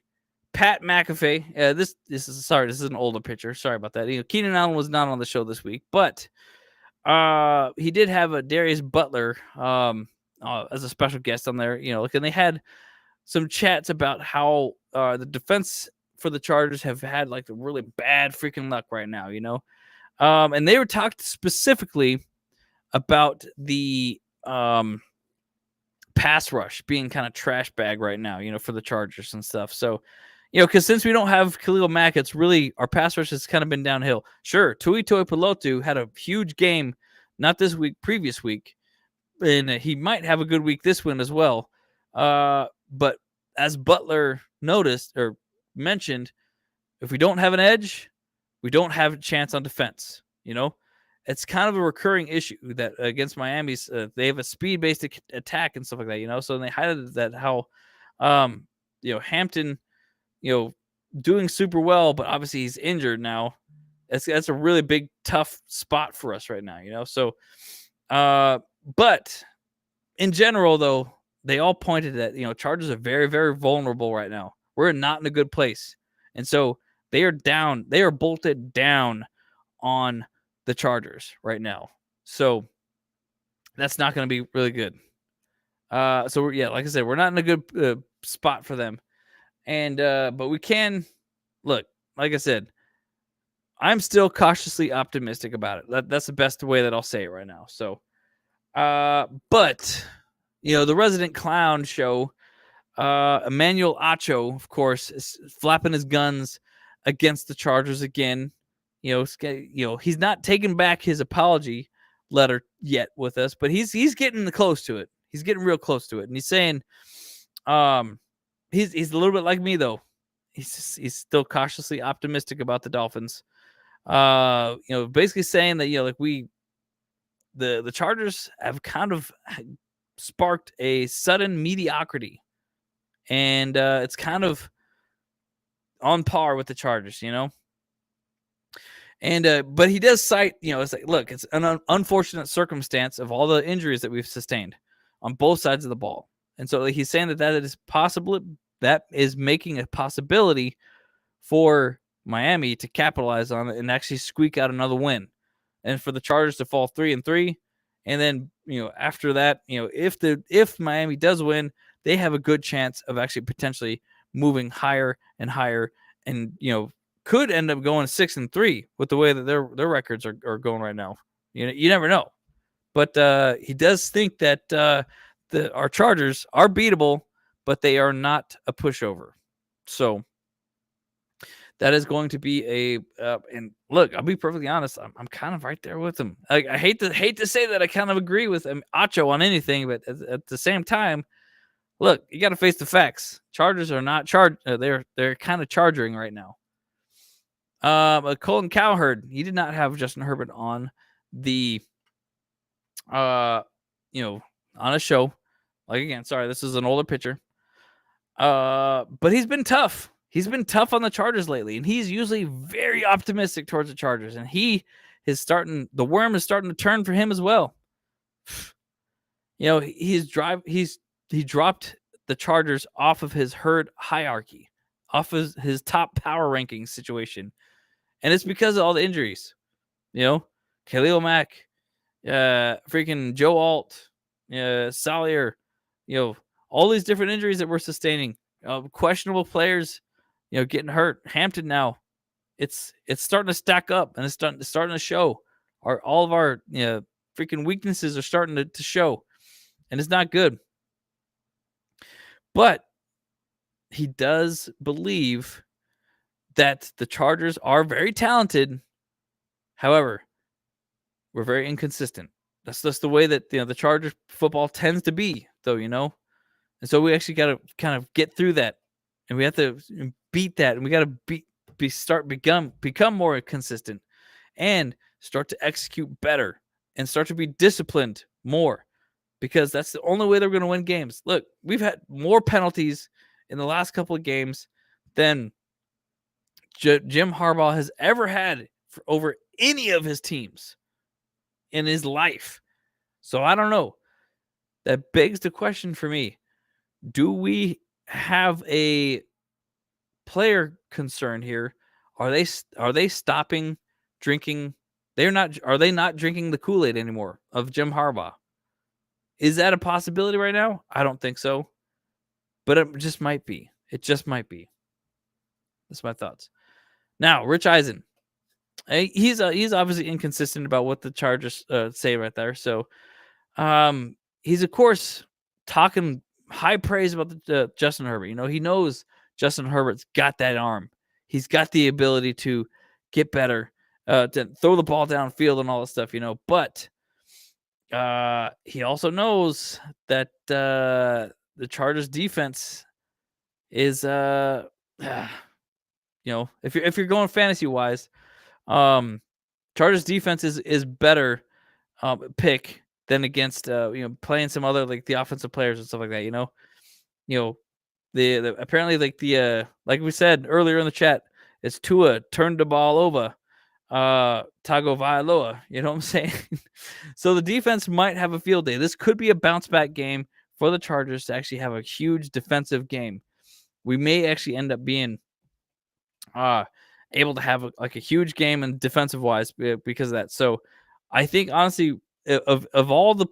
Pat McAfee. This is an older picture. Sorry about that. Keenan Allen was not on the show this week, but he did have a Darius Butler as a special guest on there. And they had some chats about how the defense for the Chargers have had like a really bad freaking luck right now. And they were talked specifically about the pass rush being kind of trash bag right now, for the Chargers and stuff. So, because since we don't have Khalil Mack, it's really our pass rush has kind of been downhill. Sure, Tui Tuipulotu had a huge game, not this week, previous week, and he might have a good week this one as well. But as Butler noticed or mentioned, if we don't have an edge, we don't have a chance on defense. It's kind of a recurring issue that against Miami's, they have a speed-based attack and stuff like that, So they highlighted that how, Hampton, doing super well, but obviously he's injured now. That's a really big, tough spot for us right now, So, but in general, though, they all pointed that, Chargers are very, very vulnerable right now. We're not in a good place. And so they are down. They are bolted down on the Chargers right now. So that's not going to be really good. So like I said, we're not in a good spot for them. And, but we can look, like I said, I'm still cautiously optimistic about it. That's the best way that I'll say it right now. So, but the resident clown show, Emmanuel Acho, of course, is flapping his guns against the Chargers again. He's not taken back his apology letter yet with us, but he's getting close to it. He's getting real close to it, and he's saying, he's a little bit like me though. He's still cautiously optimistic about the Dolphins. Basically saying that the Chargers have kind of sparked a sudden mediocrity, and it's kind of on par with the Chargers, And but he does cite, it's like, look, it's an unfortunate circumstance of all the injuries that we've sustained on both sides of the ball, and so he's saying that is possible. That is making a possibility for Miami to capitalize on it and actually squeak out another win, and for the Chargers to fall 3-3, and then after that, if Miami does win, they have a good chance of actually potentially moving higher and higher, and could end up going 6-3 with the way that their records are going right now. You never know, but he does think that our Chargers are beatable, but they are not a pushover. So that is going to be and look, I'll be perfectly honest, I'm kind of right there with him. I hate to say that I kind of agree with Acho on anything, but at the same time, look, you got to face the facts. Chargers are not they're kind of charging right now. Colin Cowherd, he did not have Justin Herbert on the, on a show. Like, again, sorry, this is an older picture. But he's been tough. He's been tough on the Chargers lately, and he's usually very optimistic towards the Chargers. And the worm is starting to turn for him as well. He dropped the Chargers off of his herd hierarchy, off of his top power ranking situation. And it's because of all the injuries. Khalil Mack, freaking Joe Alt, Salier, all these different injuries that we're sustaining, questionable players, getting hurt. Hampton now, it's starting to stack up, and it's starting to show. All of our freaking weaknesses are starting to show, and it's not good. But he does believe that the Chargers are very talented. However, we're very inconsistent. That's just the way that the Chargers football tends to be, though, And so we actually got to kind of get through that, and we have to beat that, and we got to become more consistent, and start to execute better, and start to be disciplined more, because that's the only way they're going to win games. Look, we've had more penalties in the last couple of games than Jim Harbaugh has ever had over any of his teams in his life. So I don't know. That begs the question for me. Do we have a player concern here? Are they stopping drinking? Are they not drinking the Kool-Aid anymore of Jim Harbaugh? Is that a possibility right now? I don't think so. But it just might be. It just might be. That's my thoughts. Now, Rich Eisen. He's obviously inconsistent about what the Chargers say right there. So he's, of course, talking high praise about Justin Herbert. He knows Justin Herbert's got that arm. He's got the ability to get better, to throw the ball downfield and all that stuff, But he also knows that the Chargers defense is, if you're going fantasy wise, Chargers defense is better pick than against playing some other like the offensive players and stuff like that. The apparently like we said earlier in the chat, it's Tua turned the ball over, Tagovailoa. You know what I'm saying? So the defense might have a field day. This could be a bounce back game for the Chargers to actually have a huge defensive game. We may actually end up being able to have a huge game and defensive wise because of that. So I think honestly of all the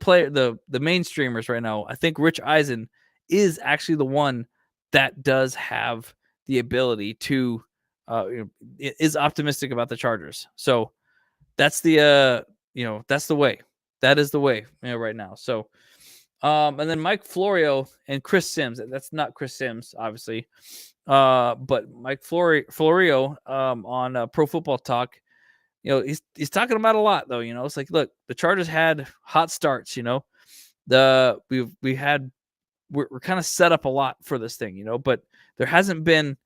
the mainstreamers right now, I think Rich Eisen is actually the one that does have the ability to is optimistic about the Chargers. So that's the that's the way. That is the way right now. So and then Mike Florio and Chris Simms. That's not Chris Simms, obviously. But Mike Florio on Pro Football Talk, he's talking about a lot though. It's like, look, the Chargers had hot starts. We're kind of set up a lot for this thing, but there hasn't been.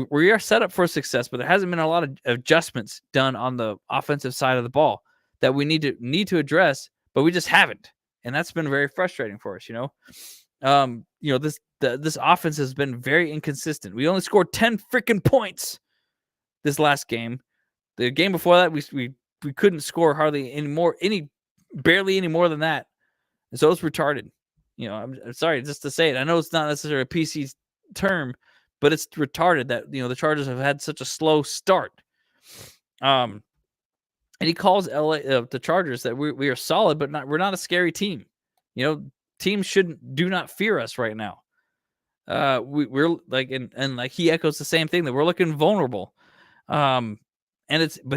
We are set up for success, but there hasn't been a lot of adjustments done on the offensive side of the ball that we need to address, but we just haven't, and that's been very frustrating for us. This offense has been very inconsistent. We only scored 10 freaking points this last game. The game before that, we couldn't score hardly barely any more than that, and so it's retarded. I'm sorry just to say it. I know it's not necessarily a PC term, but it's retarded that the Chargers have had such a slow start. And he calls the Chargers that we are solid, but we're not a scary team. Teams do not fear us right now. We're like, and like he echoes the same thing that we're looking vulnerable. But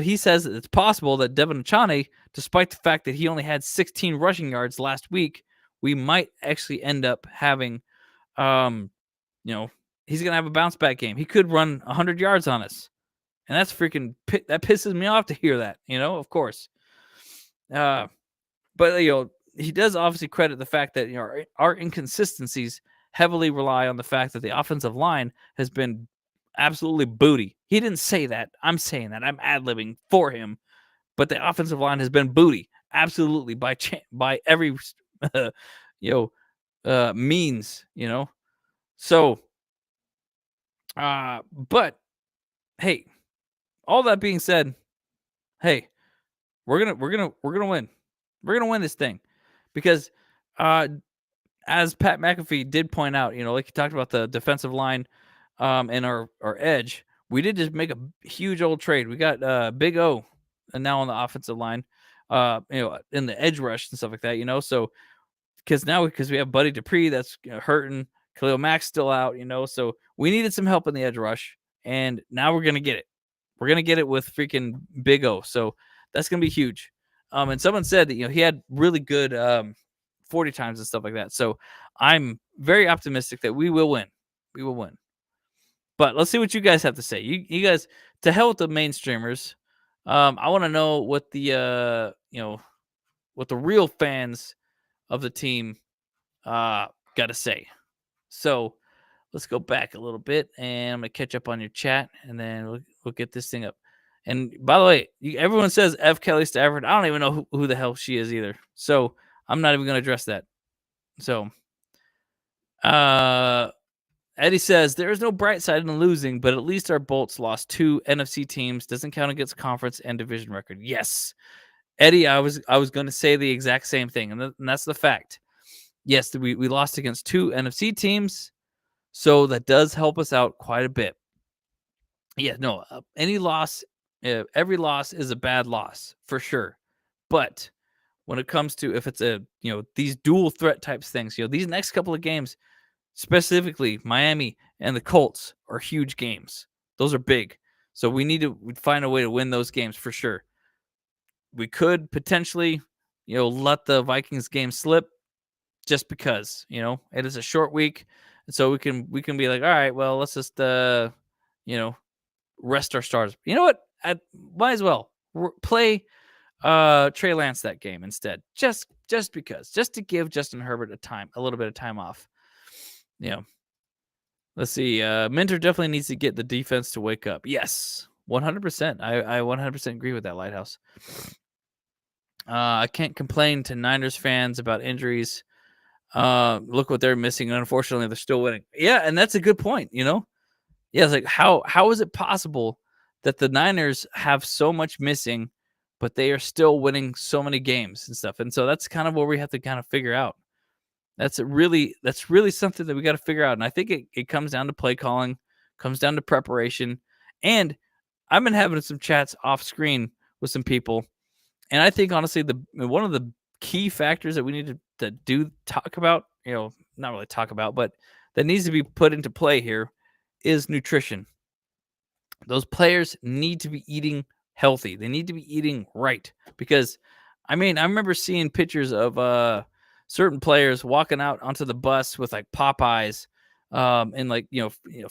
he says that it's possible that Devin Achane, despite the fact that he only had 16 rushing yards last week, we might actually end up having, he's going to have a bounce back game. He could run 100 yards on us. And that's that pisses me off to hear that, of course. But, he does obviously credit the fact that our inconsistencies heavily rely on the fact that the offensive line has been absolutely booty. He didn't say that. I'm saying that. I'm ad-libbing for him. But the offensive line has been booty. Absolutely. By every, means, So, but, hey, all that being said, hey, we're gonna win. We're gonna win this thing. Because as Pat McAfee did point out, like he talked about the defensive line and our edge, we did just make a huge old trade. We got Big O and now on the offensive line, in the edge rush and stuff like that, So because we have Buddy Dupree that's hurting, Khalil Mack's still out, so we needed some help in the edge rush, and now we're gonna get it. We're gonna get it with freaking Big O. So that's gonna be huge. And someone said that he had really good 40 times and stuff like that. So I'm very optimistic that we will win. We will win. But let's see what you guys have to say. You guys, to hell with the mainstreamers. I want to know what the what the real fans of the team got to say. So let's go back a little bit, and I'm gonna catch up on your chat, and then we'll get this thing up. And by the way, everyone says F. Kelly Stafford. I don't even know who the hell she is either. So I'm not even going to address that. So, Eddie says there is no bright side in losing, but at least our Bolts lost 2 NFC teams. Doesn't count against conference and division record. Yes, Eddie, I was going to say the exact same thing, and that's the fact. Yes, we lost against 2 NFC teams, so that does help us out quite a bit. Yeah, no, any loss, every loss is a bad loss for sure. But when it comes to if it's these dual threat types things, these next couple of games, specifically Miami and the Colts, are huge games. Those are big. So we need to find a way to win those games for sure. We could potentially, let the Vikings game slip just because, it is a short week. And so we can be like, all right, well, let's just rest our stars. You know what? I might as well play Trey Lance that game instead. Just because. Just to give Justin Herbert a little bit of time off. Let's see. Minter definitely needs to get the defense to wake up. Yes, 100%. I 100% agree with that, Lighthouse. I can't complain to Niners fans about injuries. Look what they're missing. Unfortunately, they're still winning. Yeah, and that's a good point. Yeah, it's like how is it possible that the Niners have so much missing, but they are still winning so many games and stuff? And so that's kind of what we have to kind of figure out. That's really something that we got to figure out. And I think it comes down to play calling, comes down to preparation. And I've been having some chats off screen with some people. And I think honestly, one of the key factors that we need to talk about, not really talk about, but that needs to be put into play here is nutrition. Those players need to be eating healthy. They need to be eating right. Because I remember seeing pictures of certain players walking out onto the bus with like Popeyes, and like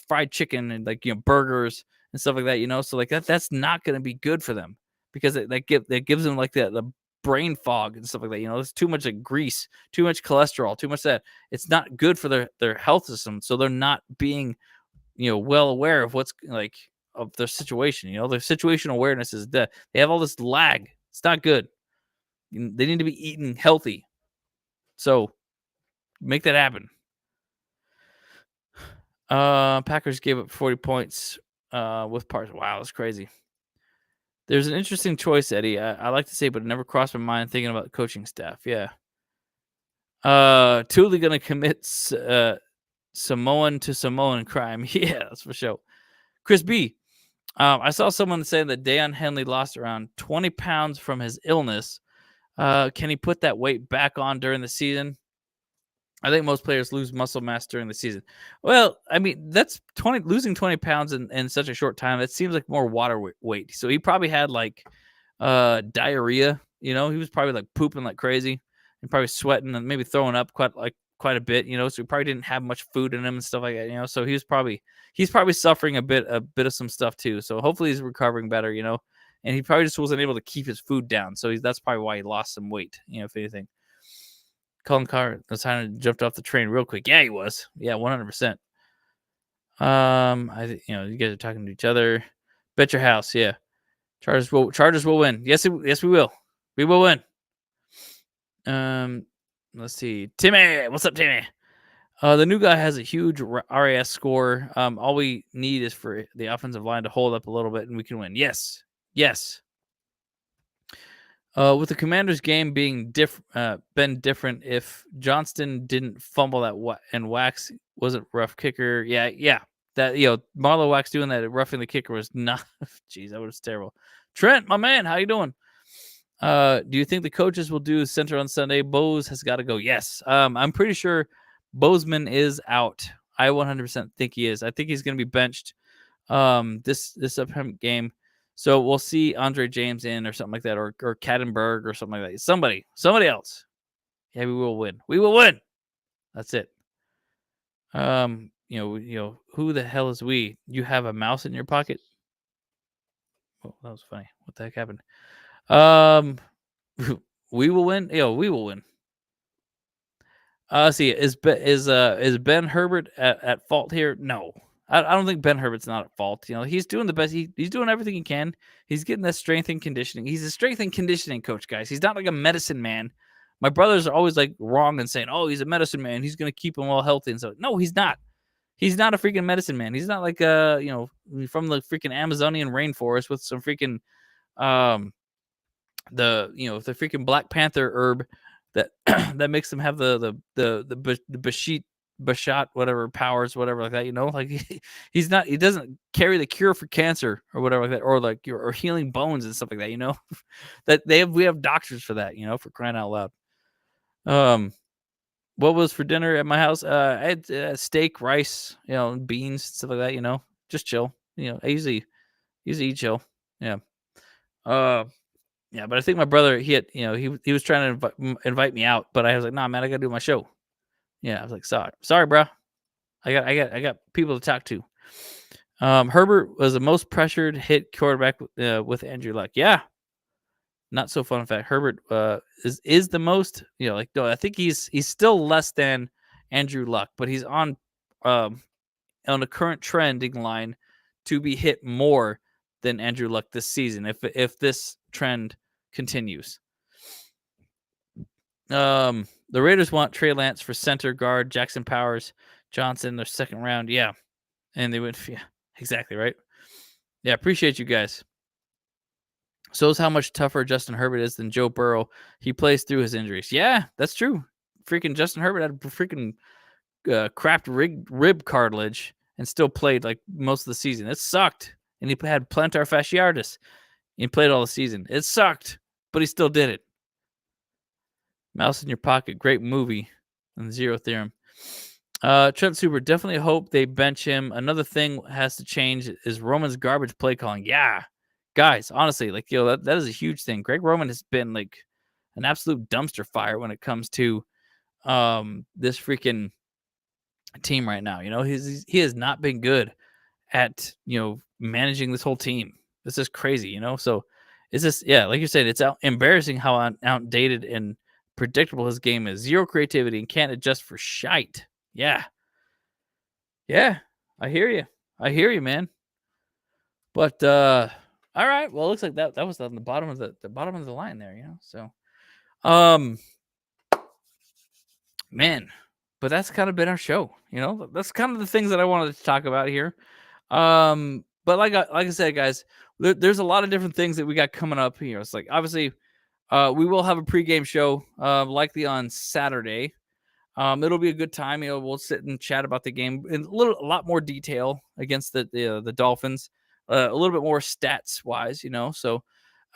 fried chicken and like burgers and stuff like that. So like that's not going to be good for them because that gives them like the brain fog and stuff like that. There's too much like grease, too much cholesterol, too much that. It's not good for their health system. So they're not being well aware of what's like of their situation. Their situational awareness is dead. They have all this lag. It's not good. They need to be eating healthy. So make that happen. Packers gave up 40 points with parts. Wow, that's crazy. There's an interesting choice, Eddie. I like to say, but it never crossed my mind thinking about the coaching staff. Yeah. Thule gonna commit Samoan to Samoan crime. Yeah, that's for sure. Chris B. I saw someone saying that Deion Henley lost around 20 pounds from his illness. Can he put that weight back on during the season? I think most players lose muscle mass during the season. Well, that's losing 20 pounds in such a short time. It seems like more water weight. So he probably had like diarrhea. He was probably like pooping like crazy and probably sweating and maybe throwing up quite a bit. So he probably didn't have much food in him and stuff like that. So he's probably suffering a bit of some stuff too. So hopefully he's recovering better. And he probably just wasn't able to keep his food down. So that's probably why he lost some weight. If anything. Colin Cowherd jumped off the train real quick. Yeah, he was. Yeah, 100%. You guys are talking to each other. Bet your house. Yeah, Chargers will win. Yes, we will. We will win. Let's see. Timmy, what's up, Timmy? The new guy has a huge RAS score. All we need is for the offensive line to hold up a little bit, and we can win. Yes. With the Commanders game being been different, if Johnston didn't fumble that and Wax wasn't rough kicker, yeah, that Marlo Wax doing that roughing the kicker was not. Jeez, that was terrible. Trent, my man, how you doing? Do you think the coaches will do center on Sunday? Bose has got to go. Yes, I'm pretty sure Bozeman is out. I 100% think he is. I think he's going to be benched this upcoming game. So we'll see Andre James in or something like that, or Kattenberg or something like that. Somebody else. Yeah, we will win. We will win. That's it. Who the hell is we? You have a mouse in your pocket? Oh, that was funny. What the heck happened? We will win. We will win. See, is Ben Herbert at fault here? No. I don't think Ben Herbert's not at fault. He's doing the best. He's doing everything he can. He's getting that strength and conditioning. He's a strength and conditioning coach, guys. He's not like a medicine man, My brothers are always like wrong and saying, "Oh, he's a medicine man. He's gonna keep him all healthy." And so, no, he's not. He's not a freaking medicine man. He's not like from the freaking Amazonian rainforest with some freaking the freaking Black Panther herb that that makes them have the Bashat whatever powers, whatever like that. Like he's not. He doesn't carry the cure for cancer or whatever like that, or like or healing bones and stuff like that. That we have doctors for that. For crying out loud. What was for dinner at my house? I had steak, rice, beans, stuff like that. Just chill. I usually eat chill. Yeah. Yeah, but I think my brother, he was trying to invite me out, but I was like, nah, man, I gotta do my show. Yeah, I was like, sorry, bro. I got people to talk to. Herbert was the most pressured hit quarterback with Andrew Luck. Yeah, not so fun fact. Herbert is the most. No, I think he's still less than Andrew Luck, but he's on the current trending line to be hit more than Andrew Luck this season if this trend continues. The Raiders want Trey Lance for center guard, Jackson Powers, Johnson, their second round. Yeah. And they went, yeah, exactly right. Yeah, appreciate you guys. So is how much tougher Justin Herbert is than Joe Burrow. He plays through his injuries. Yeah, that's true. Freaking Justin Herbert had freaking cracked rib cartilage and still played like most of the season. It sucked. And he had plantar fasciitis. He played all the season. It sucked, but he still did it. Mouse in Your Pocket, great movie. And Zero Theorem. Trent Super, definitely hope they bench him. Another thing has to change is Roman's garbage play calling. Yeah, guys, honestly, that is a huge thing. Greg Roman has been like an absolute dumpster fire when it comes to this freaking team right now. He has not been good at managing this whole team. This is crazy. So it's just like you said, it's embarrassing how outdated and predictable his game is. Zero creativity and can't adjust for shite. Yeah, I hear you, man. But all right, well, it looks like that was on the bottom of the bottom of the line there, So, man, but that's kind of been our show. That's kind of the things that I wanted to talk about here. But like I said, guys, there's a lot of different things that we got coming up here. It's like obviously, we will have a pregame show, likely on Saturday. It'll be a good time. We'll sit and chat about the game in a lot more detail against the Dolphins, a little bit more stats wise, So,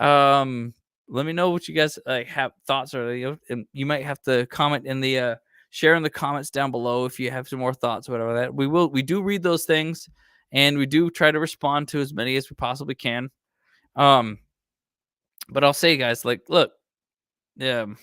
let me know what you guys have thoughts, or and you might have to comment in the share in the comments down below if you have some more thoughts, or whatever that we do read those things, and we do try to respond to as many as we possibly can. But I'll say, guys, look, the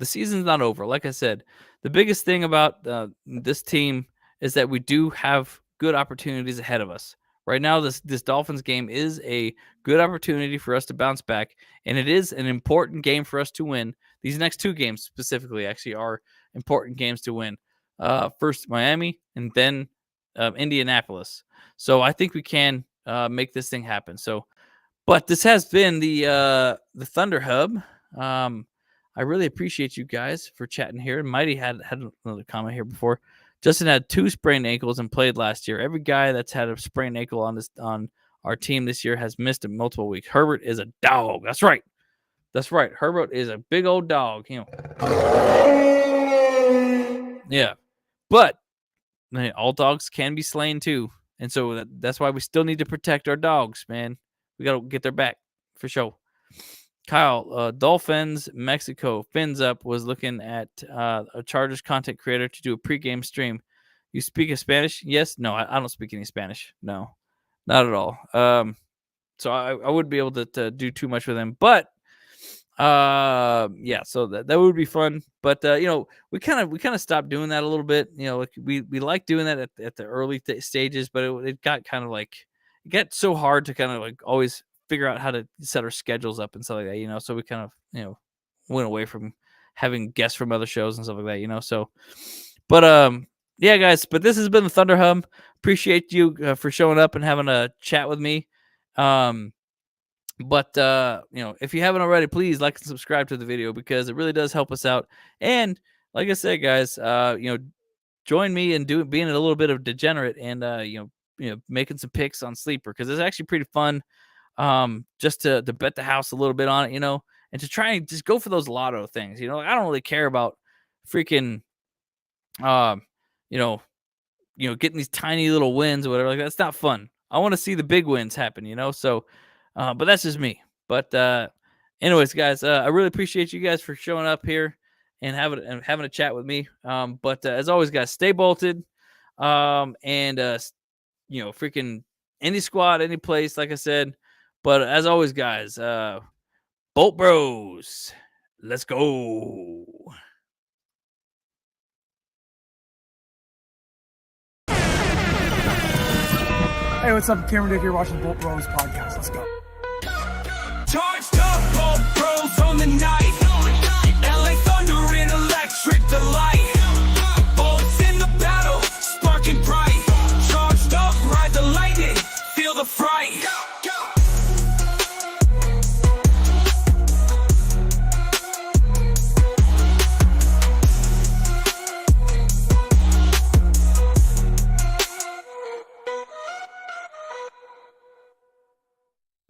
season's not over. Like I said, the biggest thing about this team is that we do have good opportunities ahead of us. Right now, this Dolphins game is a good opportunity for us to bounce back, and it is an important game for us to win. These next two games specifically actually are important games to win. First Miami, and then Indianapolis. So I think we can make this thing happen. So, but this has been the Thunderhub. I really appreciate you guys for chatting here. Mighty had another comment here before. Justin had 2 sprained ankles and played last year. Every guy that's had a sprained ankle on our team this year has missed in multiple weeks. Herbert is a dog. That's right. Herbert is a big old dog. Yeah. But all dogs can be slain too. And so that's why we still need to protect our dogs, man. We got to get their back for sure. Kyle, Dolphins, Mexico, Fins Up was looking at a Chargers content creator to do a pregame stream. You speak of Spanish? Yes. No, I don't speak any Spanish. No, not at all. So I wouldn't be able to do too much with him. But yeah, so that would be fun. But we kind of stopped doing that a little bit. We like doing that at the early stages, but it got kind of like it got so hard to kind of like always figure out how to set our schedules up and stuff like that, so we kind of, went away from having guests from other shows and stuff like that, so, but, yeah, guys, but this has been the Thunderhub. Appreciate you for showing up and having a chat with me. But if you haven't already, please like and subscribe to the video because it really does help us out. And like I said, guys, join me in being a little bit of degenerate and making some picks on Sleeper because it's actually pretty fun. Just to bet the house a little bit on it, and to try and just go for those lotto things. I don't really care about freaking getting these tiny little wins or whatever. Like that's not fun. I want to see the big wins happen, so but that's just me. But anyways, guys, I really appreciate you guys for showing up here and having a chat with me. But as always, guys, stay bolted. Freaking any squad, any place, like I said. But as always, guys, Bolt Bros, let's go. Hey, what's up? Cameron Dick here watching Bolt Bros podcast. Let's go. Charge